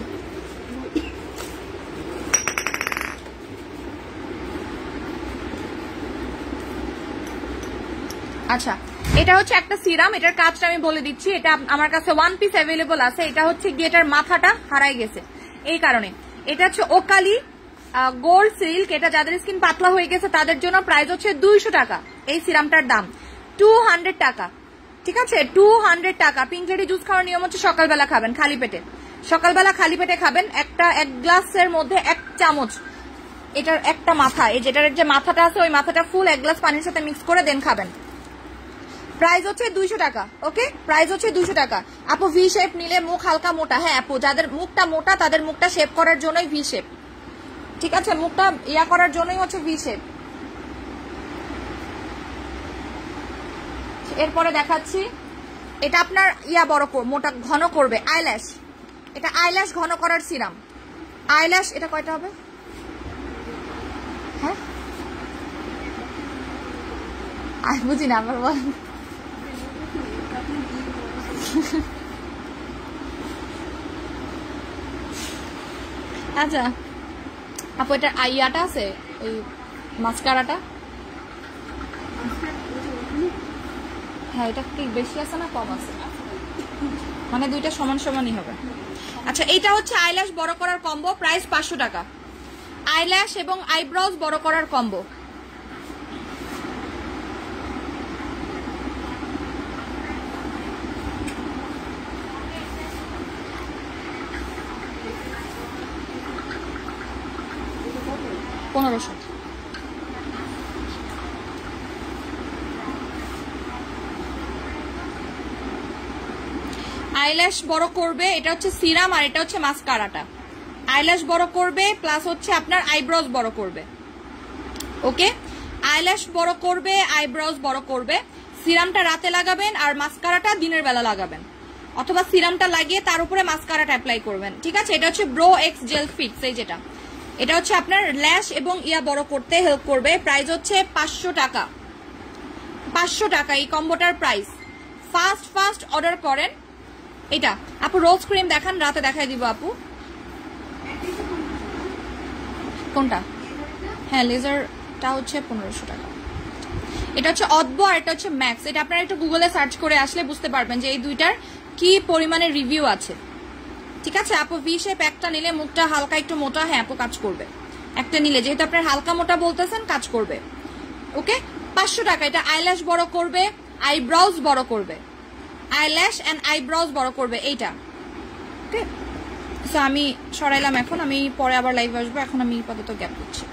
আচ্ছা, এটা হচ্ছে একটা সিরাম। এটার কাজটা আমি বলে দিচ্ছি। এটা আমার কাছে 1 পিস অ্যাভেলেবল আছে। এটা হচ্ছে গিয়েটার মাথাটা হারাই গেছে এই কারণে। এটা হচ্ছে ওকালি গোল্ড সিল্ক। এটা যাদের স্কিন পাতলা হয়ে গেছে তাদের জন্য। প্রাইস হচ্ছে 200 টাকা। এই সিরামটার দাম 200 টাকা। ঠিক আছে, 200 টাকা। পিঙ্ক লেডি জুস খাওয়ার নিয়ম হচ্ছে সকালবেলা খাবেন খালি পেটে, সকালবেলা খালি পেটে খাবেন। এক গ্লাসের মধ্যে 1 চামচ এটার একটা মাথা, এই যেটার যে মাথাটা আছে ওই মাথাটা ফুল 1 গ্লাস পানির সাথে মিক্স করে দেন খাবেন। প্রাইস হচ্ছে 200 টাকা। ওকে, প্রাইস হচ্ছে 200 টাকা। আপু ভি শেপ নিলে মুখ হালকা মোটা, হ্যাঁ আপু যাদের মুখটা মোটা তাদের মুখটা শেপ করার জন্যই ভি শেপ। ঠিক আছে, মুখটা ইয়া করার জন্যই হচ্ছে ভি শেপ। এরপরে দেখাচ্ছি, এটা আপনার ইয়া বড় মোটা ঘন করবে আইল্যাশ। এটা আইল্যাশ ঘন করার সিরাম। আইল্যাশ এটা কয়টা হবে? হ্যাঁ বুঝি না, আবার বলেন। আচ্ছা আপু এটা আইয়াটা আছে, ওই মাস্কারাটা, হ্যাঁ এটা কি বেশি আছে না কম আছে? মানে দুইটা সমান সমানই হবে। আচ্ছা, এইটা হচ্ছে আইল্যাশ বড় করার কম্বো, প্রাইস 500 টাকা। আইল্যাশ এবং আইব্রোজ বড় করার কম্বো। $1500। আইল্যাশ বড় করবে, এটা হচ্ছে সিরাম আর এটা হচ্ছে মাস্কারাটা। আইল্যাশ বড় করবে প্লাস হচ্ছে আপনার আইব্রোজ বড় করবে। ওকে, আইল্যাশ বড় করবে, আইব্রোজ বড় করবে। সিরামটা রাতে লাগাবেন আর মাস্কারাটা দিনের বেলা লাগাবেন, অথবা সিরামটা লাগিয়ে তার উপরে মাস্কারাটা অ্যাপ্লাই করবেন। ঠিক আছে, এটা হচ্ছে ব্রো এক্স জেল ফিক্স, এই যেটা, এটা হচ্ছে আপনার ল্যাশ এবং ইয়া বড় করতে হেল্প করবে। প্রাইস হচ্ছে 500 টাকা, 500 টাকা এই কম্বোটার প্রাইস। ফাস্ট অর্ডার করেন। এটা আপু রোজ ক্রিম দেখান, রাতে দেখাই দিব আপু। কোনটা? হ্যাঁ, লেজারটা হচ্ছে 1500 টাকা। এটা হচ্ছে অদ্ভ আর এটা হচ্ছে ম্যাক্স। এটা আপনারা একটু গুগলে সার্চ করে আসলে বুঝতে পারবেন যে এই দুইটার কি পরিমাণে রিভিউ আছে। ঠিক আছে আপু, ভি শেপ একটা নিলে মুখটা হালকা একটু মোটা, হ্যাঁ আপু কাজ করবে। একটা নিলে যেহেতু আপনার হালকা মোটা বলতেছেন, কাজ করবে। ওকে, 500 টাকা। এটা আইল্যাশ বড় করবে, আইব্রাউজ বড় করবে, আইল্যাশ এন্ড আইব্রাউজ বড় করবে এইটা। ওকে, সো আমি সরাইলাম, এখন আমি পরে আবার লাইভ আসবো, এখন আমি আপাতত গ্যাপ দিচ্ছি।